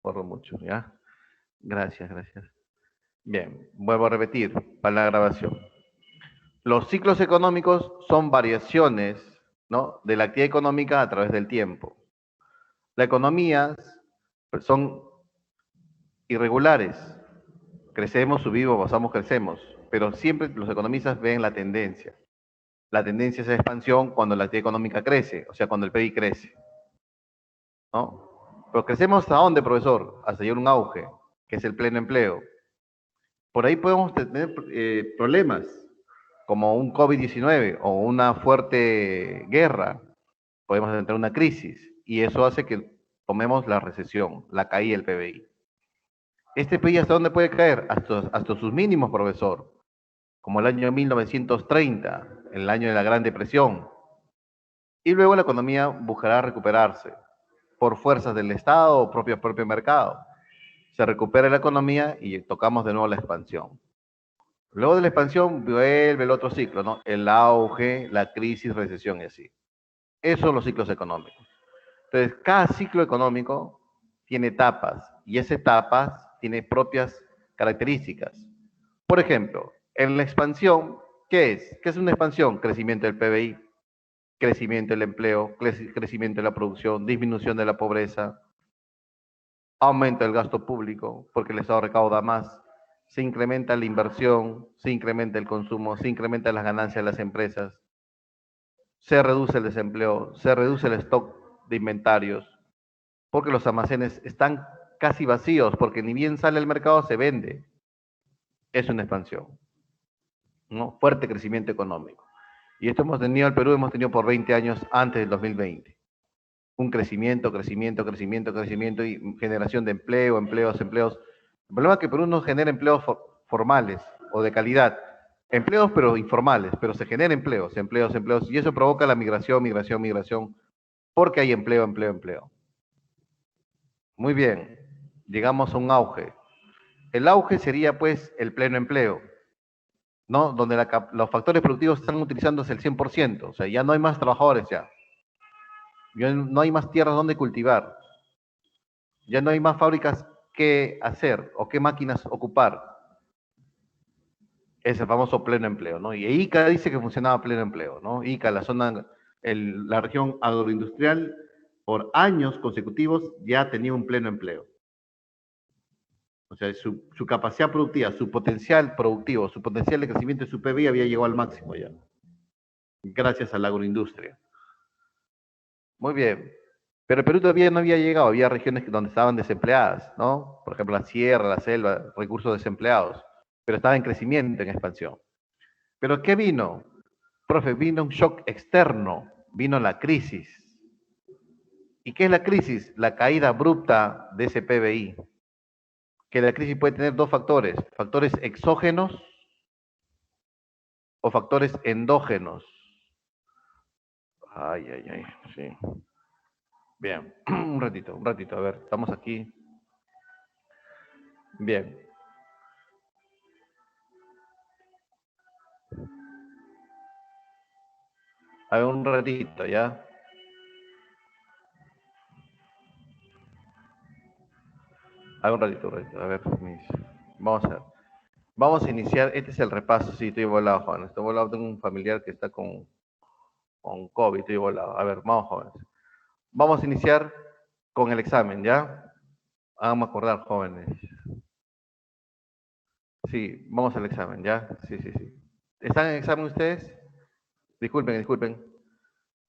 corro mucho, ¿ya? Gracias, gracias. Bien, vuelvo a repetir para la grabación. Los ciclos económicos son variaciones, ¿no?, de la actividad económica a través del tiempo. Las economías son irregulares. Crecemos, subimos, pasamos, crecemos. Pero siempre los economistas ven la tendencia. La tendencia es la expansión cuando la actividad económica crece, o sea, cuando el PIB crece, ¿no? Pero crecemos hasta dónde, profesor? Hasta llegar a un auge, que es el pleno empleo. Por ahí podemos tener problemas, como un COVID-19 o una fuerte guerra. Podemos entrar en una crisis y eso hace que tomemos la recesión, la caída del PBI. ¿Este PBI hasta dónde puede caer? Hasta sus mínimos, profesor, como el año 1930, el año de la Gran Depresión. Y luego la economía buscará recuperarse por fuerzas del Estado o propio mercado. Se recupera la economía y tocamos de nuevo la expansión. Luego de la expansión vuelve el otro ciclo, ¿no? El auge, la crisis, recesión y así. Esos son los ciclos económicos. Entonces, cada ciclo económico tiene etapas y esas etapas tienen propias características. Por ejemplo, en la expansión, ¿qué es? ¿Qué es una expansión? Crecimiento del PBI, crecimiento del empleo, crecimiento de la producción, disminución de la pobreza, aumento del gasto público, porque el Estado recauda más, se incrementa la inversión, se incrementa el consumo, se incrementan las ganancias de las empresas, se reduce el desempleo, se reduce el stock de inventarios, porque los almacenes están casi vacíos, porque ni bien sale al mercado se vende. Es una expansión, ¿no? Fuerte crecimiento económico. Y esto hemos tenido, el Perú hemos tenido por 20 años antes del 2020. Un crecimiento, crecimiento, crecimiento, crecimiento y generación de empleo, empleos, empleos. El problema es que Perú no genera empleos formales o de calidad. Empleos pero informales, pero se genera empleos, empleos, empleos, y eso provoca la migración, migración, migración, porque hay empleo, empleo, empleo. Muy bien, llegamos a un auge. El auge sería pues el pleno empleo, ¿no? Donde los factores productivos están utilizándose el 100%, o sea, ya no hay más trabajadores ya no hay más tierras donde cultivar, ya no hay más fábricas que hacer o qué máquinas ocupar. Ese famoso pleno empleo, ¿no? Y ICA dice que funcionaba pleno empleo, ¿no? ICA, la zona, la región agroindustrial, por años consecutivos ya tenía un pleno empleo. O sea, su capacidad productiva, su potencial productivo, su potencial de crecimiento de su PIB había llegado al máximo ya, gracias a la agroindustria. Muy bien. Pero el Perú todavía no había llegado, había regiones donde estaban desempleadas, ¿no? Por ejemplo, la sierra, la selva, recursos desempleados, pero estaba en crecimiento, en expansión. ¿Pero qué vino? Profe, vino un shock externo, vino la crisis. ¿Y qué es la crisis? La caída abrupta de ese PBI. Que la crisis puede tener dos factores exógenos o factores endógenos. Ay, ay, ay, sí. Bien, un ratito, a ver, estamos aquí. Bien, a ver, un ratito, ¿ya? A ver, un ratito, a ver, vamos a ver. Vamos a iniciar, este es el repaso, sí, estoy volado, Juan, estoy volado, tengo un familiar que está con COVID, estoy volado. A ver, vamos, jóvenes. Vamos a iniciar con el examen, ¿ya? Vamos a acordar, jóvenes. Sí, vamos al examen, ¿ya? Sí, sí, sí. ¿Están en examen ustedes? Disculpen, disculpen.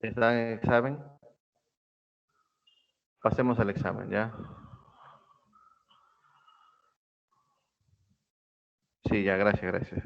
¿Están en examen? Pasemos al examen, ¿ya? Sí, ya, gracias, gracias.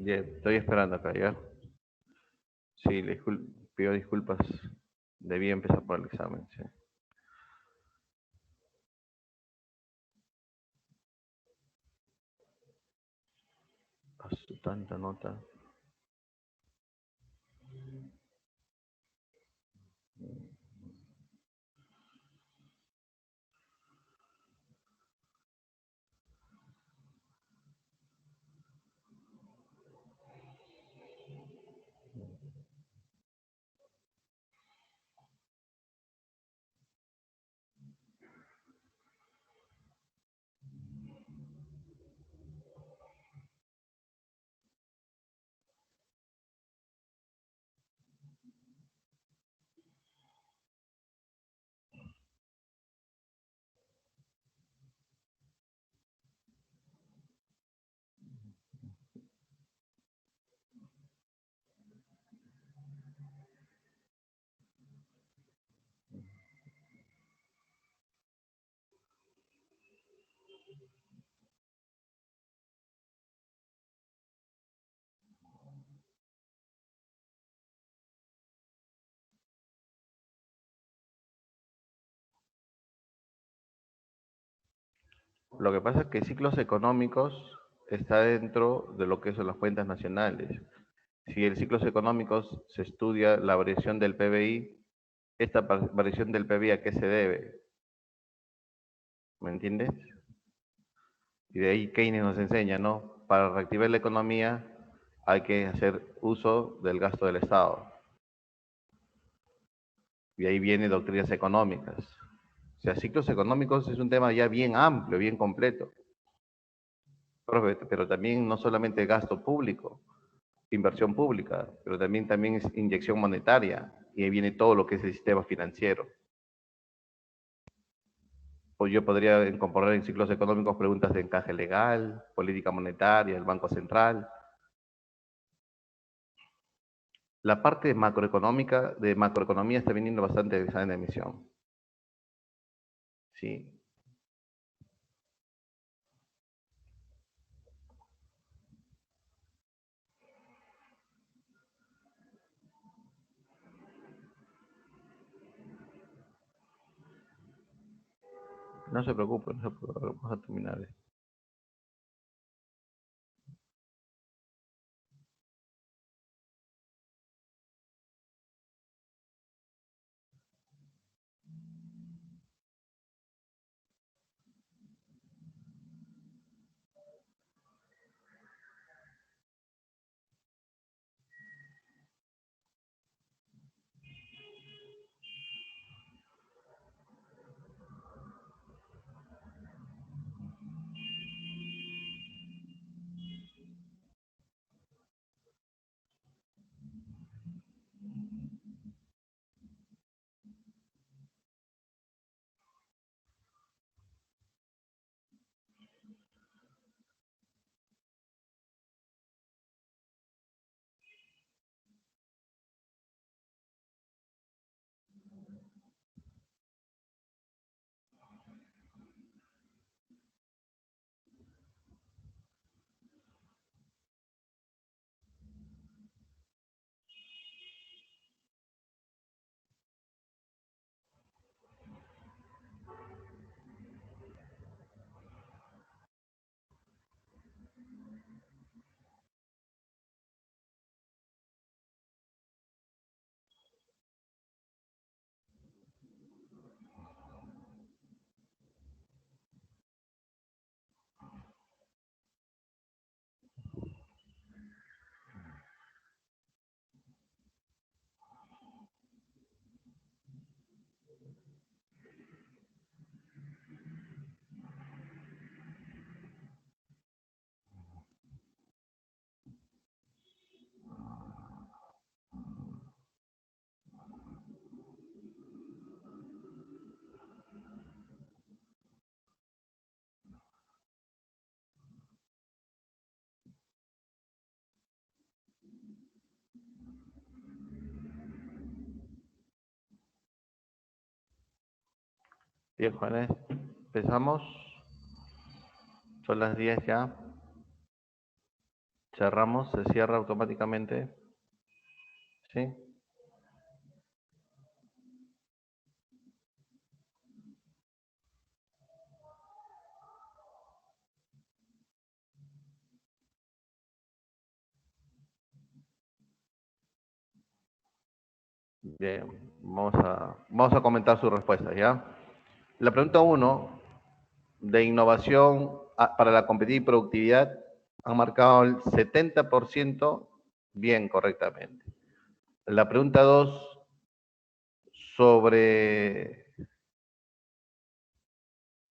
Bien, estoy esperando acá, ¿ya? Sí, pido disculpas. Debí empezar por el examen, sí. Pasó tanta nota. Lo que pasa es que ciclos económicos está dentro de lo que son las cuentas nacionales. Si en ciclos económicos se estudia la variación del PBI, esta variación del PBI a qué se debe, ¿me entiendes? Y de ahí Keynes nos enseña, ¿no? Para reactivar la economía hay que hacer uso del gasto del Estado. Y ahí vienen doctrinas económicas. O sea, ciclos económicos es un tema ya bien amplio, bien completo. Pero también no solamente gasto público, inversión pública, pero también es inyección monetaria. Y ahí viene todo lo que es el sistema financiero. O yo podría incorporar en ciclos económicos preguntas de encaje legal, política monetaria, el Banco Central. La parte macroeconómica, de macroeconomía está viniendo bastante de examen de emisión. Sí, no se preocupe, no se preocupe, vamos a terminar. Bien, Juanes, empezamos. Son las 10 ya. Cerramos, se cierra automáticamente. ¿Sí? Bien, vamos a comentar sus respuestas, ¿ya? La pregunta uno, de innovación para la competitividad y productividad, han marcado el 70% bien, correctamente. La pregunta 2, sobre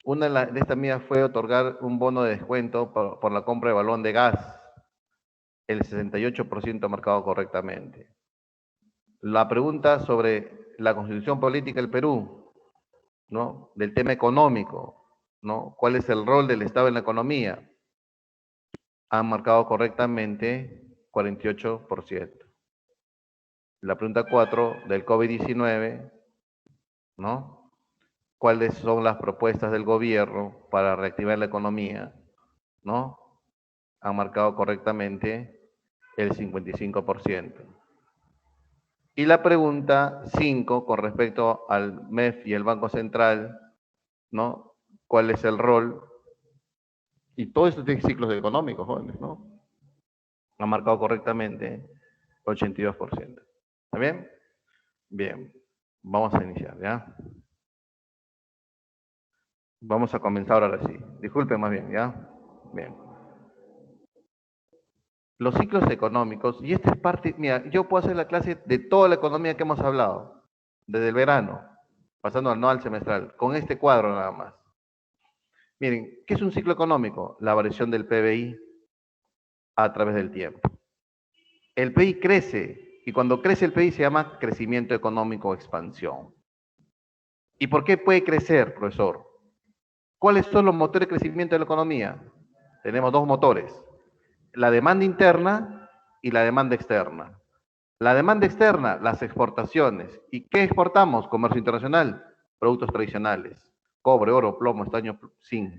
una de estas mías fue otorgar un bono de descuento por la compra de balón de gas. El 68% marcado correctamente. La pregunta sobre la constitución política del Perú, ¿no? Del tema económico, ¿no? ¿Cuál es el rol del Estado en la economía? Han marcado correctamente 48%. La pregunta 4 del COVID-19, ¿no? ¿Cuáles son las propuestas del gobierno para reactivar la economía? ¿No? Han marcado correctamente el 55%. Y la pregunta 5, con respecto al MEF y el Banco Central, ¿no? ¿Cuál es el rol? Y todo esto tiene ciclos económicos, jóvenes, ¿no? Ha marcado correctamente 82%. ¿Está bien? Bien. Vamos a iniciar, ¿ya? Vamos a comenzar ahora sí. Disculpen más bien, ¿ya? Bien. Los ciclos económicos, y esta es parte, mira, yo puedo hacer la clase de toda la economía que hemos hablado, desde el verano, pasando al anual semestral, con este cuadro nada más. Miren, ¿qué es un ciclo económico? La variación del PBI a través del tiempo. El PBI crece, y cuando crece el PBI se llama crecimiento económico o expansión. ¿Y por qué puede crecer, profesor? ¿Cuáles son los motores de crecimiento de la economía? Tenemos dos motores, la demanda interna y la demanda externa. La demanda externa, las exportaciones. ¿Y qué exportamos? Comercio internacional, productos tradicionales, cobre, oro, plomo, estaño, zinc.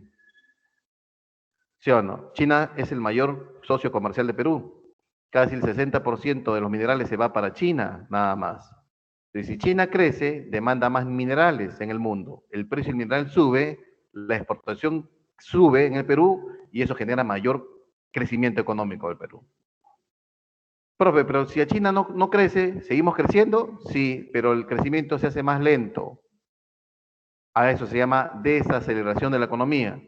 ¿Sí o no? China es el mayor socio comercial de Perú. Casi el 60% de los minerales se va para China, nada más. Entonces, si China crece, demanda más minerales en el mundo. El precio del mineral sube, la exportación sube en el Perú y eso genera mayor crecimiento económico del Perú. Profe, pero si a China no crece, ¿seguimos creciendo? Sí, pero el crecimiento se hace más lento. A eso se llama desaceleración de la economía.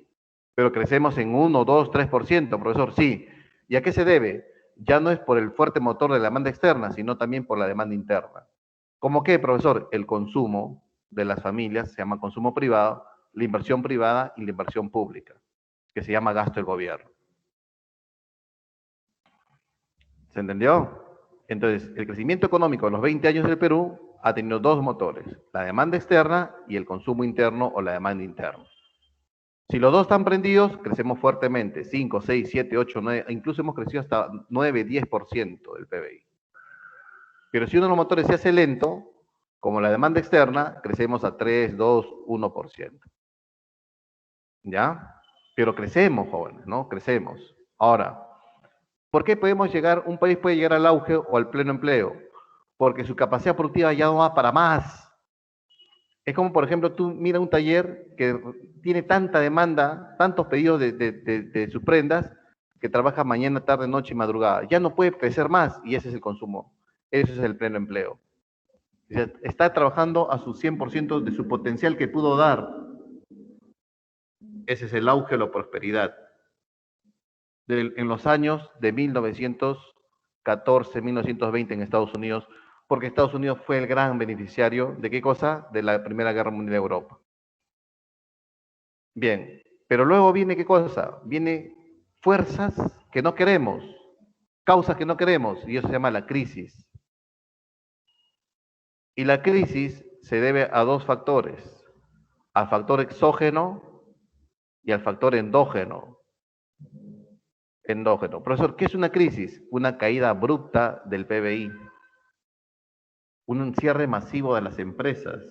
Pero crecemos en 1, 2, 3%, profesor, sí. ¿Y a qué se debe? Ya no es por el fuerte motor de la demanda externa, sino también por la demanda interna. ¿Cómo qué, profesor? El consumo de las familias se llama consumo privado, la inversión privada y la inversión pública, que se llama gasto del gobierno. ¿Se entendió? Entonces, el crecimiento económico en los 20 años del Perú ha tenido dos motores, la demanda externa y el consumo interno o la demanda interna. Si los dos están prendidos, crecemos fuertemente, 5, 6, 7, 8, 9, incluso hemos crecido hasta 9, 10% del PBI. Pero si uno de los motores se hace lento, como la demanda externa, crecemos a 3, 2, 1%. ¿Ya? Pero crecemos, jóvenes, ¿no? Crecemos. Ahora, ¿por qué podemos llegar, un país puede llegar al auge o al pleno empleo? Porque su capacidad productiva ya no va para más. Es como, por ejemplo, tú mira un taller que tiene tanta demanda, tantos pedidos de sus prendas, que trabaja mañana, tarde, noche y madrugada. Ya no puede crecer más y ese es el consumo. Ese es el pleno empleo. Está trabajando a su 100% de su potencial que pudo dar. Ese es el auge o la prosperidad. En los años de 1914, 1920 en Estados Unidos, porque Estados Unidos fue el gran beneficiario de qué cosa? De la Primera Guerra Mundial de Europa. Bien, pero luego viene qué cosa? Viene fuerzas que no queremos, causas que no queremos, y eso se llama la crisis. Y la crisis se debe a dos factores, al factor exógeno y al factor endógeno. Endógeno. Profesor, ¿qué es una crisis? Una caída abrupta del PBI, un cierre masivo de las empresas.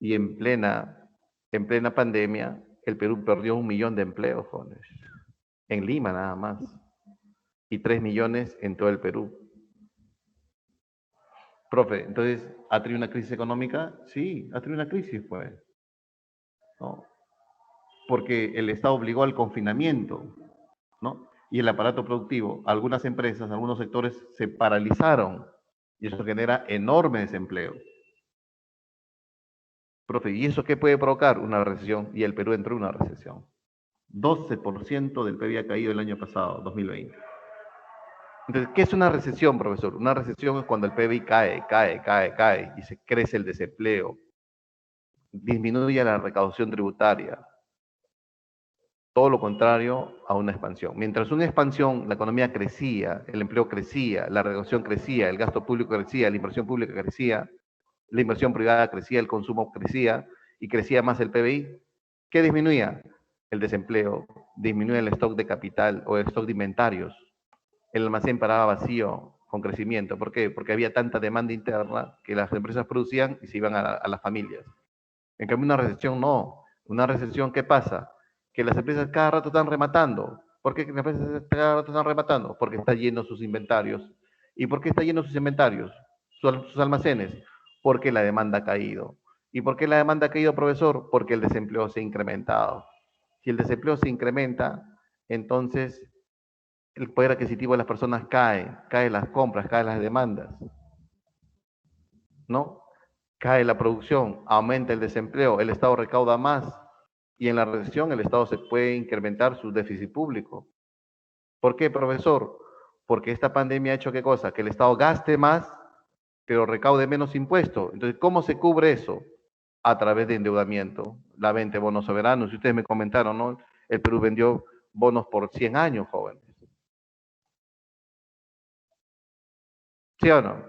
Y en plena pandemia, el Perú perdió 1 millón de empleos, jóvenes. En Lima nada más. y 3 millones en todo el Perú. Profe, entonces, ¿ha tenido una crisis económica? Sí, ha tenido una crisis, pues, ¿no? Porque el Estado obligó al confinamiento, ¿no? Y el aparato productivo, algunas empresas, algunos sectores se paralizaron y eso genera enorme desempleo. Profe, ¿y eso qué puede provocar? Una recesión, y el Perú entró en una recesión. 12% del PIB ha caído el año pasado, 2020. Entonces, ¿qué es una recesión, profesor? Una recesión es cuando el PIB cae, y se crece el desempleo, disminuye la recaudación tributaria, todo lo contrario a una expansión. Mientras una expansión, la economía crecía, el empleo crecía, la recaudación crecía, el gasto público crecía, la inversión pública crecía, la inversión privada crecía, el consumo crecía y crecía más el PBI, ¿qué disminuía? El desempleo, disminuía el stock de capital o el stock de inventarios, el almacén paraba vacío con crecimiento. ¿Por qué? Porque había tanta demanda interna que las empresas producían y se iban a las familias. En cambio, una recesión no. Una recesión, ¿qué pasa? Que las empresas cada rato están rematando. ¿Por qué las empresas cada rato están rematando? Porque está lleno sus inventarios. ¿Y por qué está lleno sus inventarios? Sus almacenes. Porque la demanda ha caído. ¿Y por qué la demanda ha caído, profesor? Porque el desempleo se ha incrementado. Si el desempleo se incrementa, entonces el poder adquisitivo de las personas cae, caen las compras, caen las demandas, ¿no? Cae la producción, aumenta el desempleo, el Estado recauda más y en la recesión el Estado se puede incrementar su déficit público. ¿Por qué, profesor? Porque esta pandemia ha hecho qué cosa? Que el Estado gaste más, pero recaude menos impuestos. Entonces, ¿cómo se cubre eso? A través de endeudamiento, la venta de bonos soberanos. Si ustedes me comentaron, ¿no? El Perú vendió bonos por 100 años, jóvenes. ¿Sí o no?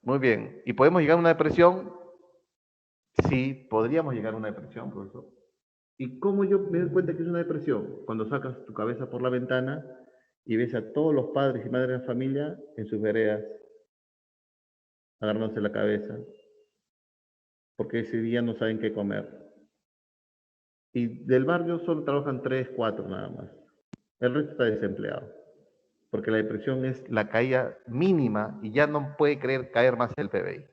Muy bien. ¿Y podemos llegar a una depresión? Sí, podríamos llegar a una depresión, profesor. ¿Y cómo yo me doy cuenta que es una depresión? Cuando sacas tu cabeza por la ventana y ves a todos los padres y madres de la familia en sus veredas, agarrándose la cabeza, porque ese día no saben qué comer. Y del barrio solo trabajan tres, cuatro nada más. El resto está desempleado, porque la depresión es la caída mínima y ya no puede creer caer más el PBI.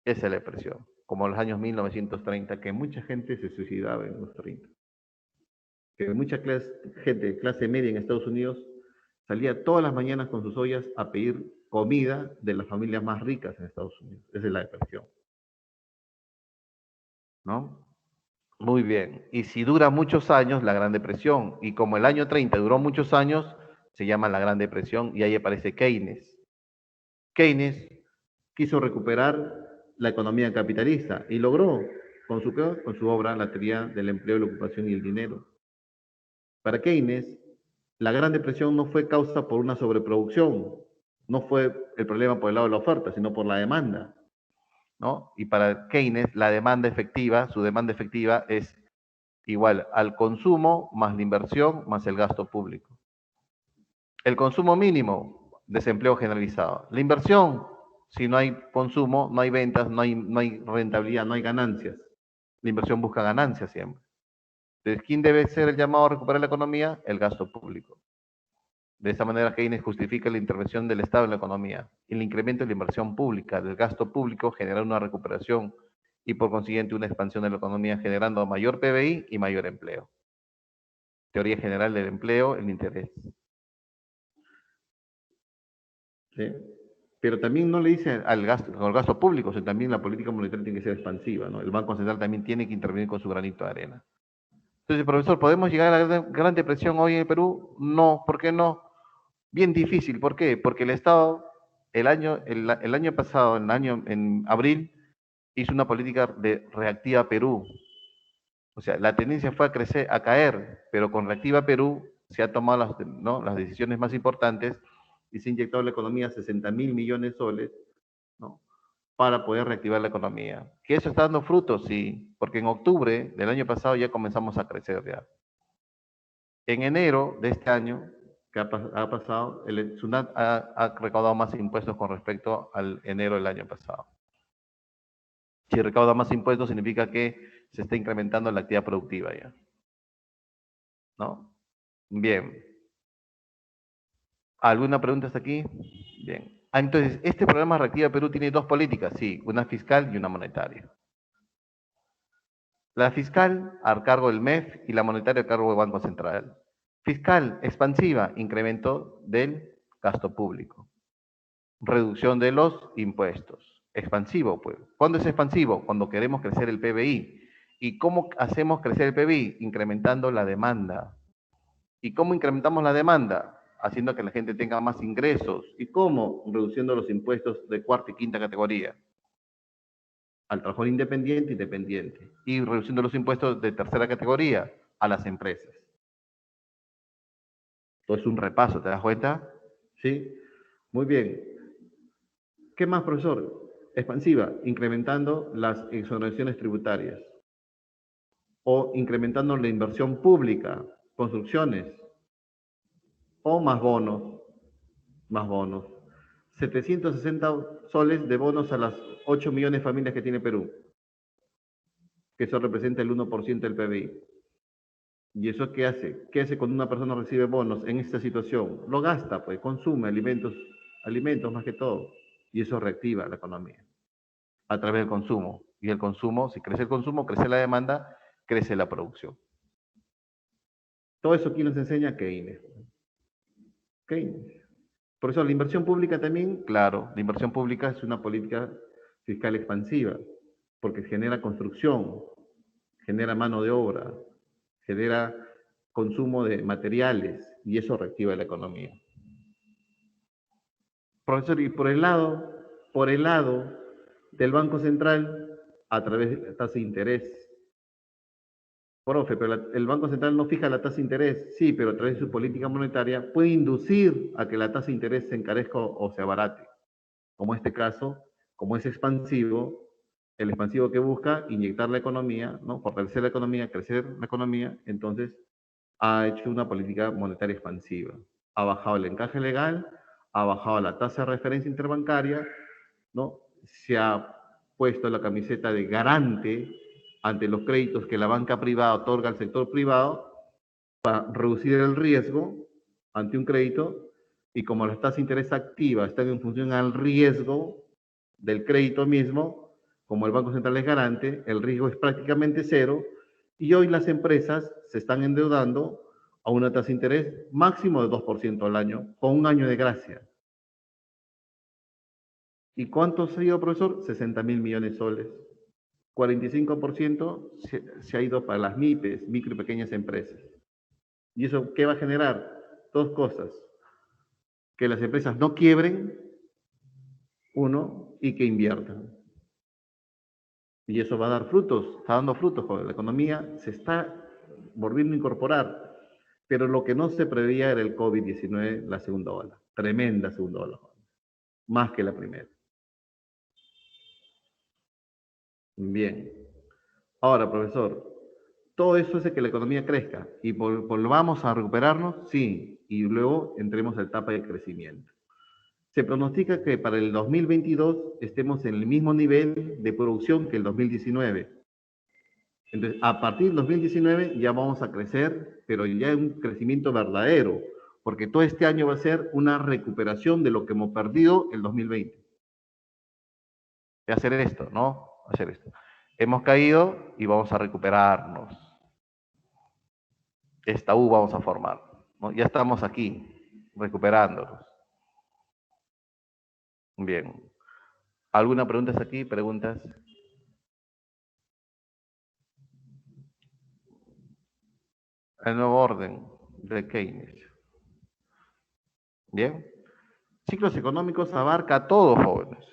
Esa es la depresión, como en los años 1930, que mucha gente se suicidaba en los 30. Que mucha gente de clase media en Estados Unidos salía todas las mañanas con sus ollas a pedir comida de las familias más ricas en Estados Unidos. Esa es la depresión, ¿no? Muy bien. Y si dura muchos años, la Gran Depresión. Y como el año 30 duró muchos años, se llama la Gran Depresión y ahí aparece Keynes. Keynes quiso recuperar la economía capitalista y logró con su obra La teoría del empleo, la ocupación y el dinero. Para Keynes, la Gran Depresión no fue causa por una sobreproducción, no fue el problema por el lado de la oferta, sino por la demanda, ¿no? Y para Keynes, la demanda efectiva, su demanda efectiva es igual al consumo más la inversión más el gasto público. El consumo mínimo, desempleo generalizado. La inversión, si no hay consumo, no hay ventas, no hay rentabilidad, no hay ganancias. La inversión busca ganancias siempre. Entonces, ¿quién debe ser el llamado a recuperar la economía? El gasto público. De esa manera, Keynes justifica la intervención del Estado en la economía. El incremento de la inversión pública, del gasto público, genera una recuperación y por consiguiente una expansión de la economía, generando mayor PBI y mayor empleo. Teoría general del empleo, el interés. ¿Sí? Pero también no le dice al gasto público, sino también la política monetaria tiene que ser expansiva, ¿no? El Banco Central también tiene que intervenir con su granito de arena. Entonces, profesor, ¿podemos llegar a la gran depresión hoy en el Perú? No, ¿por qué no? Bien difícil, ¿por qué? Porque el Estado el año pasado, en abril, hizo una política de reactiva Perú. O sea, la tendencia fue a crecer, a caer, pero con reactiva Perú se han tomado ¿no? las decisiones más importantes y se ha inyectado en la economía 60.000 millones de soles, ¿no? Para poder reactivar la economía. ¿Que eso está dando frutos? Sí, porque en octubre del año pasado ya comenzamos a crecer ya. En enero de este año, que ha pasado, el SUNAT ha recaudado más impuestos con respecto al enero del año pasado. Si recauda más impuestos significa que se está incrementando la actividad productiva ya, ¿no? Bien. ¿Alguna pregunta hasta aquí? Bien. Entonces, este programa Reactiva Perú tiene dos políticas, sí, una fiscal y una monetaria. La fiscal a cargo del MEF y la monetaria a cargo del Banco Central. Fiscal expansiva, incremento del gasto público. Reducción de los impuestos. Expansivo, pues. ¿Cuándo es expansivo? Cuando queremos crecer el PBI. ¿Y cómo hacemos crecer el PBI? Incrementando la demanda. ¿Y cómo incrementamos la demanda? Haciendo que la gente tenga más ingresos. ¿Y cómo? Reduciendo los impuestos de cuarta y quinta categoría. Al trabajador independiente. Y reduciendo los impuestos de tercera categoría a las empresas. Todo es un repaso, ¿te das cuenta? ¿Sí? Muy bien. ¿Qué más, profesor? Expansiva, incrementando las exoneraciones tributarias o incrementando la inversión pública, construcciones o más bonos. 760 soles de bonos a las 8 millones de familias que tiene Perú, que eso representa el 1% del PBI. ¿Y eso qué hace? ¿Qué hace cuando una persona recibe bonos en esta situación? Lo gasta, pues, consume alimentos más que todo, y eso reactiva la economía a través del consumo. Y el consumo, si crece el consumo, crece la demanda, crece la producción. Todo eso aquí nos enseña Keynes. Keynes. Por eso la inversión pública también, claro, la inversión pública es una política fiscal expansiva, porque genera construcción, genera mano de obra, genera consumo de materiales y eso reactiva la economía. Profesor, y por el lado del Banco Central, a través de la tasa de interés. Profe, pero el Banco Central no fija la tasa de interés, sí, pero a través de su política monetaria puede inducir a que la tasa de interés se encarezca o se abarate. Como este caso, como es expansivo, el expansivo que busca inyectar la economía, ¿no? Fortalecer la economía, crecer la economía, entonces ha hecho una política monetaria expansiva. Ha bajado el encaje legal, ha bajado la tasa de referencia interbancaria, ¿no? Se ha puesto la camiseta de garante ante los créditos que la banca privada otorga al sector privado para reducir el riesgo ante un crédito y como las tasas de interés activas están en función al riesgo del crédito mismo, como el Banco Central es garante, el riesgo es prácticamente cero y hoy las empresas se están endeudando a una tasa de interés máximo de 2% al año, con un año de gracia. ¿Y cuánto ha sido, profesor? 60.000 millones de soles. 45% se ha ido para las MIPES, micro y pequeñas empresas. ¿Y eso qué va a generar? Dos cosas. Que las empresas no quiebren, uno, y que inviertan. Y eso va a dar frutos, está dando frutos, porque la economía se está volviendo a incorporar. Pero lo que no se preveía era el COVID-19, la segunda ola. Tremenda segunda ola. Más que la primera. Bien. Ahora, profesor, todo eso hace que la economía crezca y volvamos a recuperarnos, sí, y luego entremos a la etapa de crecimiento. Se pronostica que para el 2022 estemos en el mismo nivel de producción que el 2019. Entonces, a partir del 2019 ya vamos a crecer, pero ya es un crecimiento verdadero, porque todo este año va a ser una recuperación de lo que hemos perdido el 2020. De hacer esto, ¿no? Hacer esto. Hemos caído y vamos a recuperarnos. Esta U vamos a formar, ¿no? Ya estamos aquí, recuperándonos. Bien. ¿Alguna pregunta hasta aquí? ¿Preguntas? El nuevo orden de Keynes. Bien. Ciclos económicos abarca a todos, jóvenes,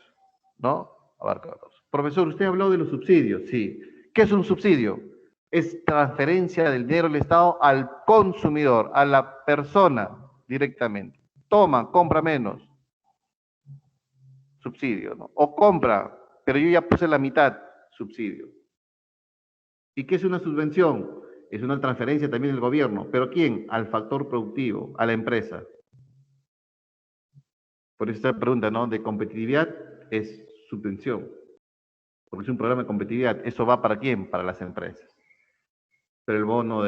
¿no? Abarca a todos. Profesor, usted habló de los subsidios, sí. ¿Qué es un subsidio? Es transferencia del dinero del Estado al consumidor, a la persona directamente. Toma, compra menos. Subsidio, ¿no? O compra, pero yo ya puse la mitad, subsidio. ¿Y qué es una subvención? Es una transferencia también del gobierno. ¿Pero quién? Al factor productivo, a la empresa. Por eso esta pregunta, ¿no? De competitividad es subvención. Porque es un programa de competitividad. ¿Eso va para quién? Para las empresas. Pero el bono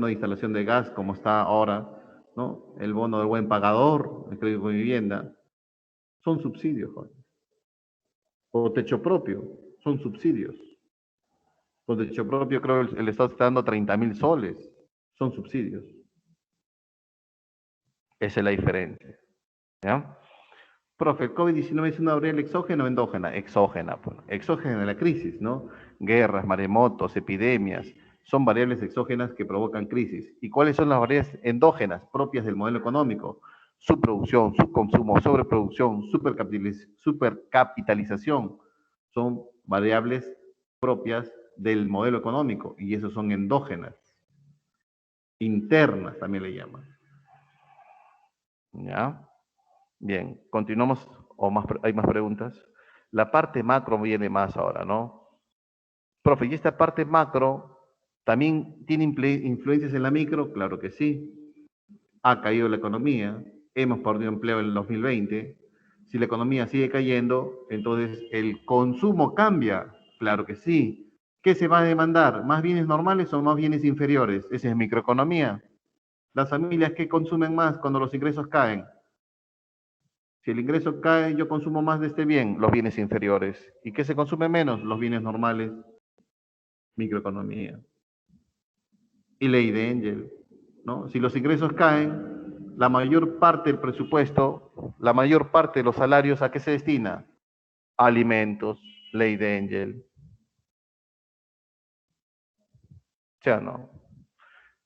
de instalación de gas, como está ahora, ¿no? El bono del buen pagador, el crédito de vivienda, son subsidios, jóvenes. O techo propio, son subsidios. Con techo propio creo que el Estado está dando 30.000 soles, son subsidios. Esa es la diferencia, ¿ya? Profe, ¿el COVID-19 es una variable exógena o endógena? Exógena, pues. Exógena de la crisis, ¿no? Guerras, maremotos, epidemias, son variables exógenas que provocan crisis. ¿Y cuáles son las variables endógenas propias del modelo económico? Subproducción, subconsumo, sobreproducción, supercapitalización. Son variables propias del modelo económico y esos son endógenas. Internas también le llaman. ¿Ya? Bien, continuamos, o más, hay más preguntas. La parte macro viene más ahora, ¿no? Profe, ¿y esta parte macro también tiene influencias en la micro? Claro que sí. Ha caído la economía, hemos perdido empleo en el 2020. Si la economía sigue cayendo, entonces el consumo cambia. Claro que sí. ¿Qué se va a demandar? ¿Más bienes normales o más bienes inferiores? Esa es microeconomía. Las familias que consumen más cuando los ingresos caen. Si el ingreso cae, yo consumo más de este bien, los bienes inferiores. ¿Y qué se consume menos? Los bienes normales, microeconomía. Y ley de Engel, ¿no? Si los ingresos caen, la mayor parte del presupuesto, la mayor parte de los salarios, ¿a qué se destina? Alimentos, ley de Engel. ¿Sí o no?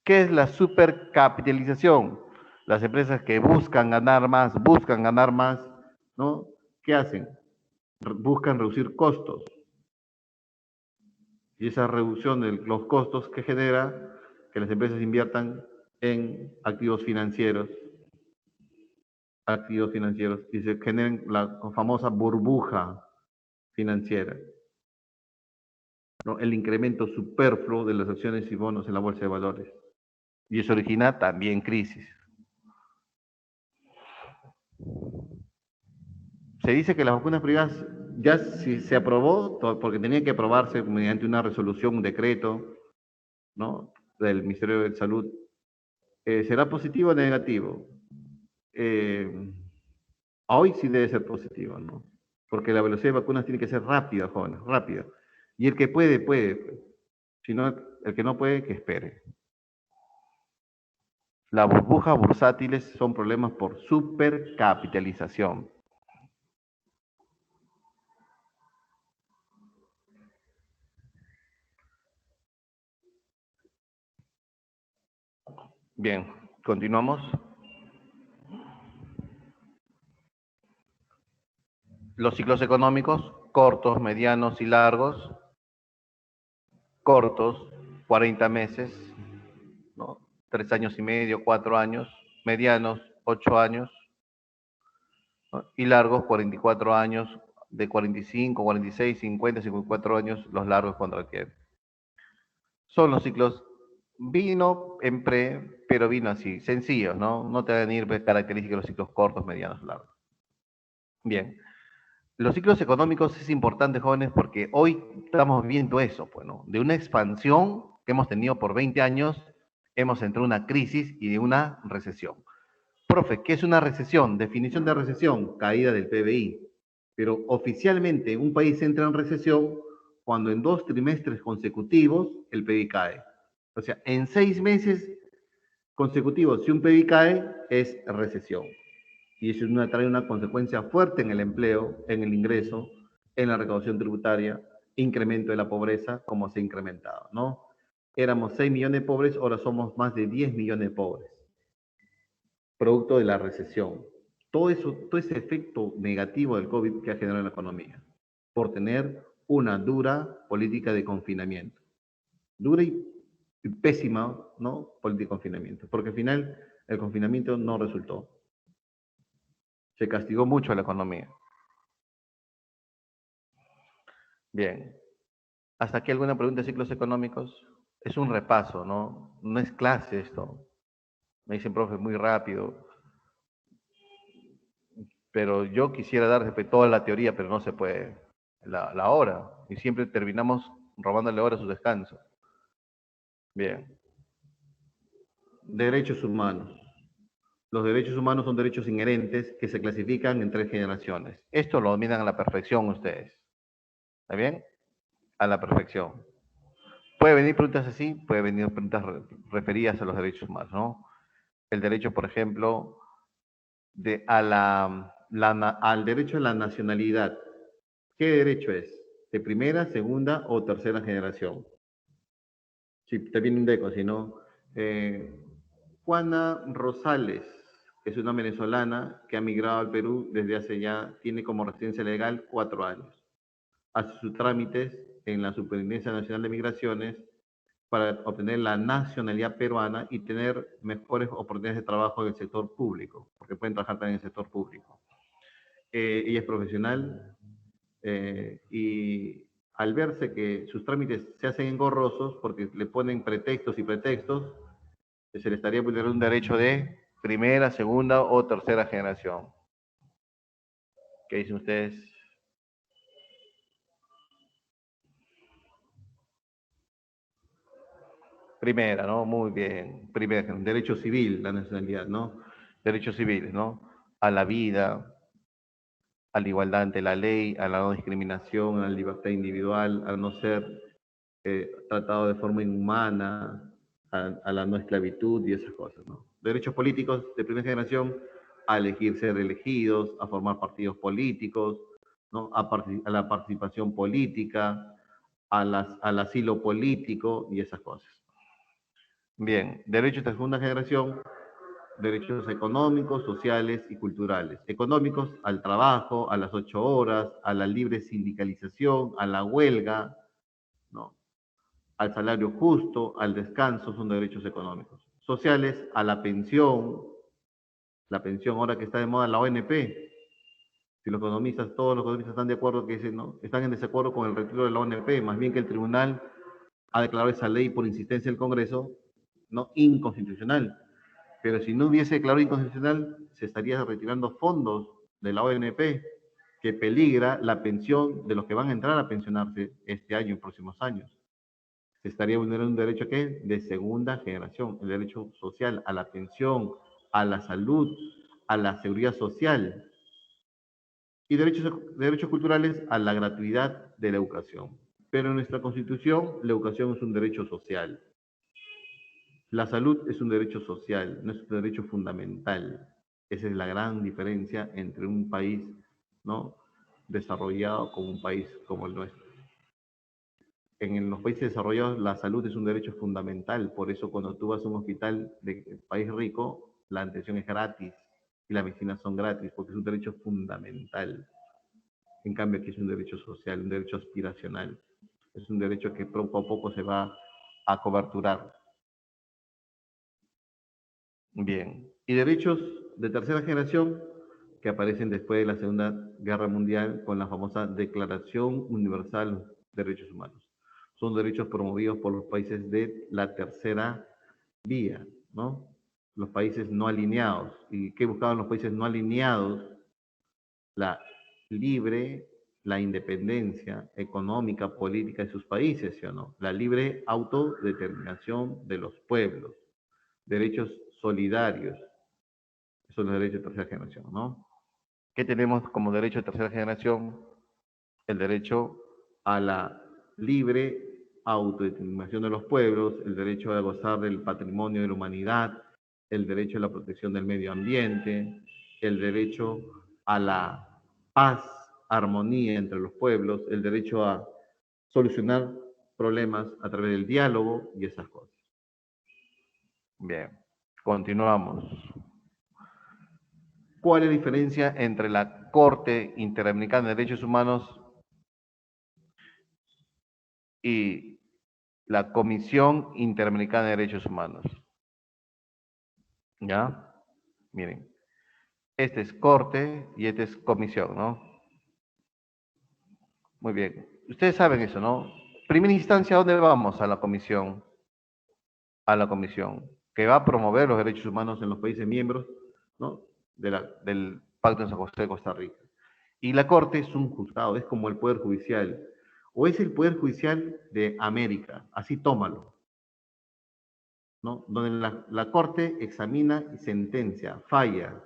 ¿Qué es la supercapitalización? Las empresas que buscan ganar más, ¿no? ¿Qué hacen? Buscan reducir costos. Y esa reducción de los costos que genera que las empresas inviertan en activos financieros y se generen la famosa burbuja financiera, ¿no? El incremento superfluo de las acciones y bonos en la bolsa de valores. Y eso origina también crisis. Se dice que las vacunas privadas ya si se aprobó, porque tenía que aprobarse mediante una resolución, un decreto, ¿no? Del Ministerio de Salud. ¿Será positivo o negativo? Eh, Hoy sí debe ser positivo, ¿no? Porque la velocidad de vacunas tiene que ser rápida, jóvenes, rápida. Y el que puede, puede. Si no, el que no puede, que espere. Las burbujas bursátiles son problemas por supercapitalización. Bien, continuamos. Los ciclos económicos, cortos, medianos y largos. Cortos, 40 meses, ¿no? 3 años y medio, 4 años. Medianos, 8 años. ¿No? Y largos, 44 años, de 45, 46, 50, 54 años, los largos cuando requieren. Son los ciclos, vino en pre, pero vino así, sencillos, ¿no? No te van a ir características de los ciclos cortos, medianos, largos. Bien. Los ciclos económicos es importante, jóvenes, porque hoy estamos viendo eso, pues, ¿no? De una expansión que hemos tenido por 20 años, hemos entrado en una crisis y de una recesión. Profe, ¿qué es una recesión? Definición de recesión, caída del PBI. Pero oficialmente un país entra en recesión cuando en 2 trimestres consecutivos el PBI cae. O sea, en 6 meses consecutivos, si un PBI cae, es recesión. Y eso trae una consecuencia fuerte en el empleo, en el ingreso, en la recaudación tributaria, incremento de la pobreza, como se ha incrementado, ¿no? Éramos 6 millones de pobres, ahora somos más de 10 millones de pobres, producto de la recesión. Todo eso, todo ese efecto negativo del COVID que ha generado en la economía, por tener una dura política de confinamiento. Dura y pésima, ¿no? Política de confinamiento, porque al final el confinamiento no resultó. Se castigó mucho a la economía. Bien. ¿Hasta aquí alguna pregunta de ciclos económicos? Es un repaso, ¿no? No es clase esto. Me dicen, profe, muy rápido. Pero yo quisiera dar toda la teoría, pero no se puede. La hora. Y siempre terminamos robándole horas a su descanso. Bien. Derechos humanos. Los derechos humanos son derechos inherentes que se clasifican en 3 generaciones. Esto lo dominan a la perfección ustedes. ¿Está bien? A la perfección. Puede venir preguntas así, puede venir preguntas referidas a los derechos humanos, ¿no? El derecho, por ejemplo, al derecho a la nacionalidad. ¿Qué derecho es? ¿De primera, segunda o tercera generación? Si te viene un deco, si no. Eh, Juana Rosales, que es una venezolana que ha migrado al Perú desde hace ya, tiene como residencia legal 4 años. Hace sus trámites en la Superintendencia Nacional de Migraciones para obtener la nacionalidad peruana y tener mejores oportunidades de trabajo en el sector público, porque pueden trabajar también en el sector público. Ella es profesional y al verse que sus trámites se hacen engorrosos porque le ponen pretextos y pretextos, se le estaría vulnerando un derecho de primera, segunda o tercera generación. ¿Qué dicen ustedes? Primera, ¿no? Muy bien. Primera, derecho civil, la nacionalidad, ¿no? Derechos civiles, ¿no? A la vida, a la igualdad ante la ley, a la no discriminación, a la libertad individual, a no ser tratado de forma inhumana, a la no esclavitud y esas cosas, ¿no? Derechos políticos de primera generación, a elegir ser elegidos, a formar partidos políticos, ¿no? A la participación política, al asilo político y esas cosas. Bien, derechos de segunda generación, derechos económicos, sociales y culturales. Económicos, al trabajo, a las 8 horas, a la libre sindicalización, a la huelga, ¿no? Al salario justo, al descanso, son derechos económicos. Sociales, a la pensión ahora que está de moda la ONP. Si los economistas, todos los economistas están de acuerdo que ¿no? Están en desacuerdo con el retiro de la ONP, más bien que el tribunal ha declarado esa ley por insistencia del Congreso, ¿no? Inconstitucional. Pero si no hubiese declarado inconstitucional, se estaría retirando fondos de la ONP, que peligra la pensión de los que van a entrar a pensionarse este año y próximos años. Se estaría vulnerando un derecho que de segunda generación, el derecho social a la pensión, a la salud, a la seguridad social y derechos culturales a la gratuidad de la educación. Pero en nuestra Constitución, la educación es un derecho social. La salud es un derecho social, no es un derecho fundamental. Esa es la gran diferencia entre un país, ¿no?, desarrollado como un país como el nuestro. En los países desarrollados la salud es un derecho fundamental, por eso cuando tú vas a un hospital de país rico, la atención es gratis y las medicinas son gratis, porque es un derecho fundamental. En cambio aquí es un derecho social, un derecho aspiracional. Es un derecho que poco a poco se va a coberturar. Bien. Y derechos de tercera generación que aparecen después de la Segunda Guerra Mundial con la famosa Declaración Universal de Derechos Humanos. Son derechos promovidos por los países de la tercera vía, ¿no? Los países no alineados. ¿Y qué buscaban los países no alineados? La libre, la independencia económica, política de sus países, ¿sí o no? La libre autodeterminación de los pueblos, derechos solidarios, son los derechos de tercera generación, ¿no? ¿Qué tenemos como derecho de tercera generación? El derecho a la libre autodeterminación de los pueblos, el derecho a gozar del patrimonio de la humanidad, el derecho a la protección del medio ambiente, el derecho a la paz, armonía entre los pueblos, el derecho a solucionar problemas a través del diálogo y esas cosas. Bien, continuamos. ¿Cuál es la diferencia entre la Corte Interamericana de Derechos Humanos y la Comisión Interamericana de Derechos Humanos? ¿Ya? Miren, este es Corte y este es Comisión, ¿no? Muy bien. Ustedes saben eso, ¿no? Primera instancia, ¿a dónde vamos? A la Comisión. A la Comisión, que va a promover los derechos humanos en los países miembros, ¿no?, del Pacto de San José de Costa Rica. Y la Corte es un juzgado, es como el Poder Judicial, o es el Poder Judicial de América, así tómalo. ¿no? Donde la Corte examina y sentencia, falla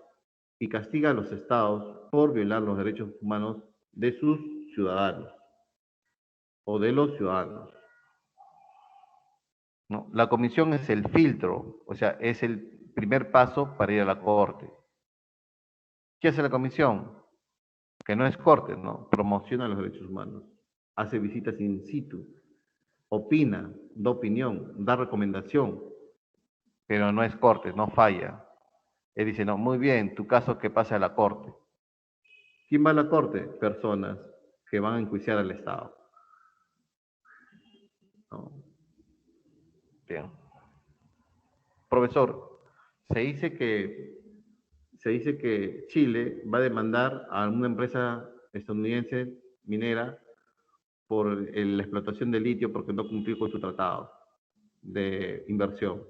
y castiga a los estados por violar los derechos humanos de sus ciudadanos o de los ciudadanos, ¿no? La comisión es el filtro, o sea, es el primer paso para ir a la Corte. ¿Qué hace la comisión? Que no es Corte, ¿no? Promociona los derechos humanos, hace visitas in situ, opina, da opinión, da recomendación, pero no es Corte, no falla. Él dice, no, muy bien, tu caso que pase a la Corte. ¿Quién va a la Corte? Personas que van a enjuiciar al Estado, ¿no? Bien. Profesor, se dice que, se dice que Chile va a demandar a una empresa estadounidense minera por la explotación de litio porque no cumplió con su tratado de inversión.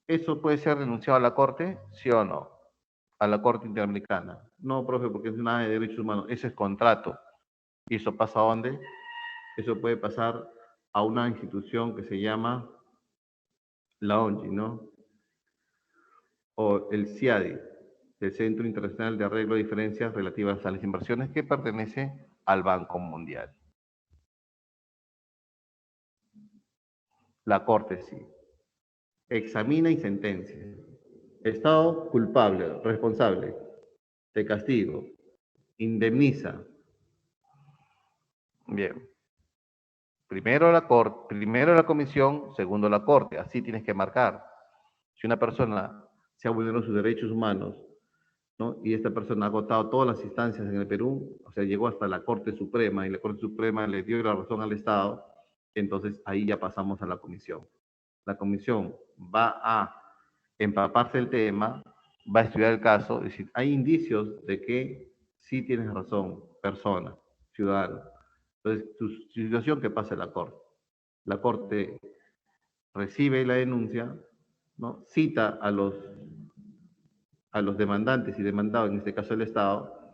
¿Eso puede ser denunciado a la Corte? ¿Sí o no? A la Corte Interamericana. No, profe, porque es nada de derechos humanos. Eso es contrato. ¿Y eso pasa a dónde? Eso puede pasar a una institución que se llama la ONG, ¿no? O el CIADI, el Centro Internacional de Arreglo de Diferencias Relativas a las Inversiones, que pertenece al Banco Mundial. La Corte sí. Examina y sentencia. Estado culpable, responsable, te castigo, indemniza. Bien. Primero la comisión, segundo la Corte. Así tienes que marcar. Si una persona se ha vulnerado sus derechos humanos, ¿no? Y esta persona ha agotado todas las instancias en el Perú, o sea, llegó hasta la Corte Suprema y la Corte Suprema le dio la razón al Estado, entonces ahí ya pasamos a la comisión. La comisión va a empaparse del tema, va a estudiar el caso, es decir, hay indicios de que sí tienes razón, persona, ciudadano. Entonces, tu situación que pasa a la Corte. La Corte recibe la denuncia, ¿no? Cita a los demandantes y demandados, en este caso el Estado,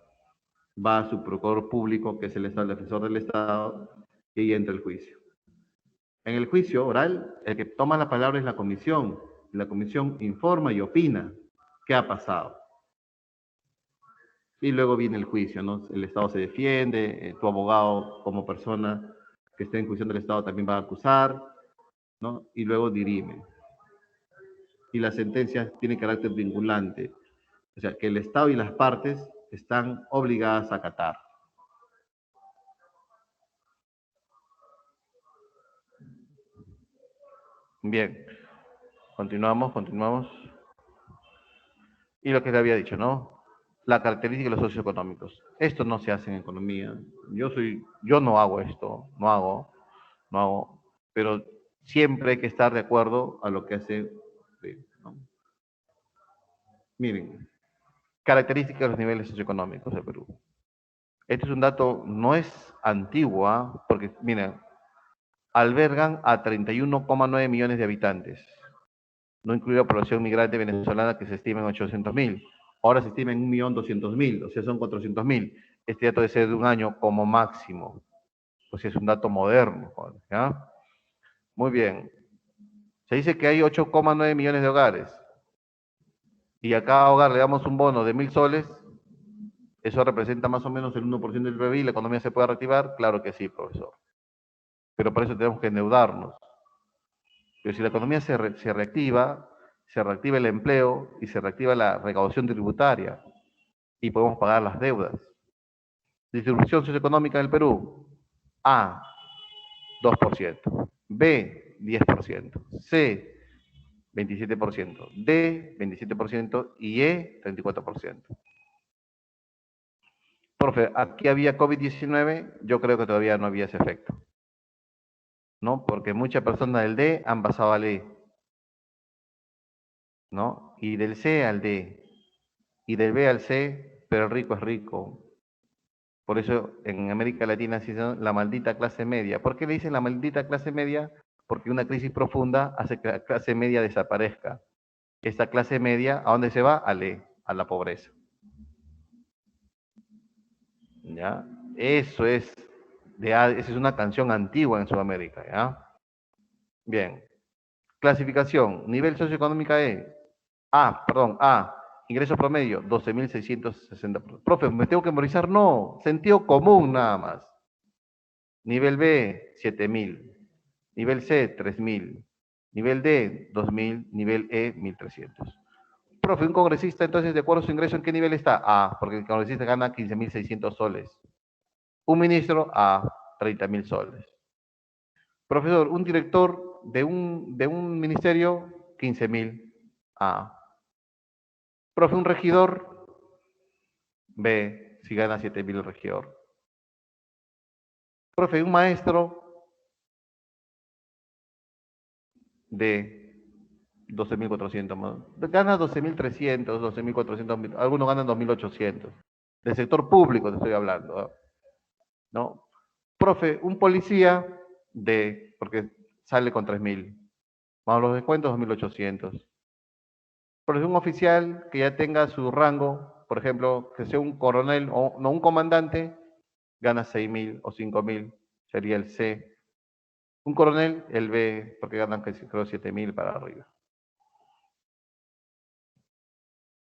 va a su procurador público, que es el Estado, el defensor del Estado, y ahí entra el juicio. En el juicio oral, el que toma la palabra es la comisión. La comisión informa y opina qué ha pasado. Y luego viene el juicio, ¿no? El Estado se defiende, tu abogado como persona que esté en juicio del Estado también va a acusar, ¿no? Y luego dirime. Y la sentencia tiene carácter vinculante, o sea, que el Estado y las partes están obligadas a acatar. Bien, continuamos. Y lo que le había dicho, ¿no? La característica de los socioeconómicos. Esto no se hace en economía. Yo no hago esto, no hago, pero siempre hay que estar de acuerdo a lo que hace, ¿no? Miren, características de los niveles socioeconómicos de Perú. Este es un dato, no es antiguo, ¿eh? Porque, miren, albergan a 31,9 millones de habitantes, no incluida población migrante venezolana que se estima en 800.000. Ahora se estima en 1.200.000, o sea, son 400.000. Este dato debe ser de un año como máximo. O sea, es un dato moderno, ¿ya? Muy bien. Se dice que hay 8,9 millones de hogares. Y a cada hogar le damos un bono de 1.000 soles. ¿Eso representa más o menos el 1% del PIB y la economía se puede reactivar? Claro que sí, profesor. Pero por eso tenemos que endeudarnos. Pero si la economía se reactiva, se reactiva el empleo y se reactiva la recaudación tributaria y podemos pagar las deudas. Distribución socioeconómica del Perú. A, 2%. B, 10%. C, 27%. D, 27%. Y E, 34%. Profe, aquí había COVID-19, yo creo que todavía no había ese efecto, ¿no? Porque muchas personas del D han pasado al E, ¿no? Y del C al D, y del B al C, pero el rico es rico. Por eso en América Latina se dice la maldita clase media. ¿Por qué le dicen la maldita clase media? Porque una crisis profunda hace que la clase media desaparezca. Esta clase media, ¿a dónde se va? A la pobreza. ¿Ya? Eso es, esa es una canción antigua en Sudamérica, ¿ya? Bien. Clasificación, nivel socioeconómico A, ingreso promedio, 12.660. Profe, ¿me tengo que memorizar? No, sentido común nada más. Nivel B, 7.000. Nivel C, 3.000. Nivel D, 2.000. Nivel E, 1.300. Profe, un congresista, entonces, de acuerdo a su ingreso, ¿en qué nivel está? A, porque el congresista gana 15.600 soles. Un ministro, a 30.000 soles. Profesor, un director de un ministerio, 15.000. A. Profe, un regidor, B, si gana 7.000 el regidor. Profe, un maestro, D, 12.400 más. Gana 12.300, 12.400, algunos ganan 2.800. Del sector público te estoy hablando, ¿no? Profe, un policía, D, porque sale con 3.000. Más los descuentos, 2.800. Profe, un oficial que ya tenga su rango, por ejemplo, que sea un coronel o no un comandante, gana 6.000 o 5.000, sería el C. Un coronel, el B, porque ganan creo 7.000 para arriba.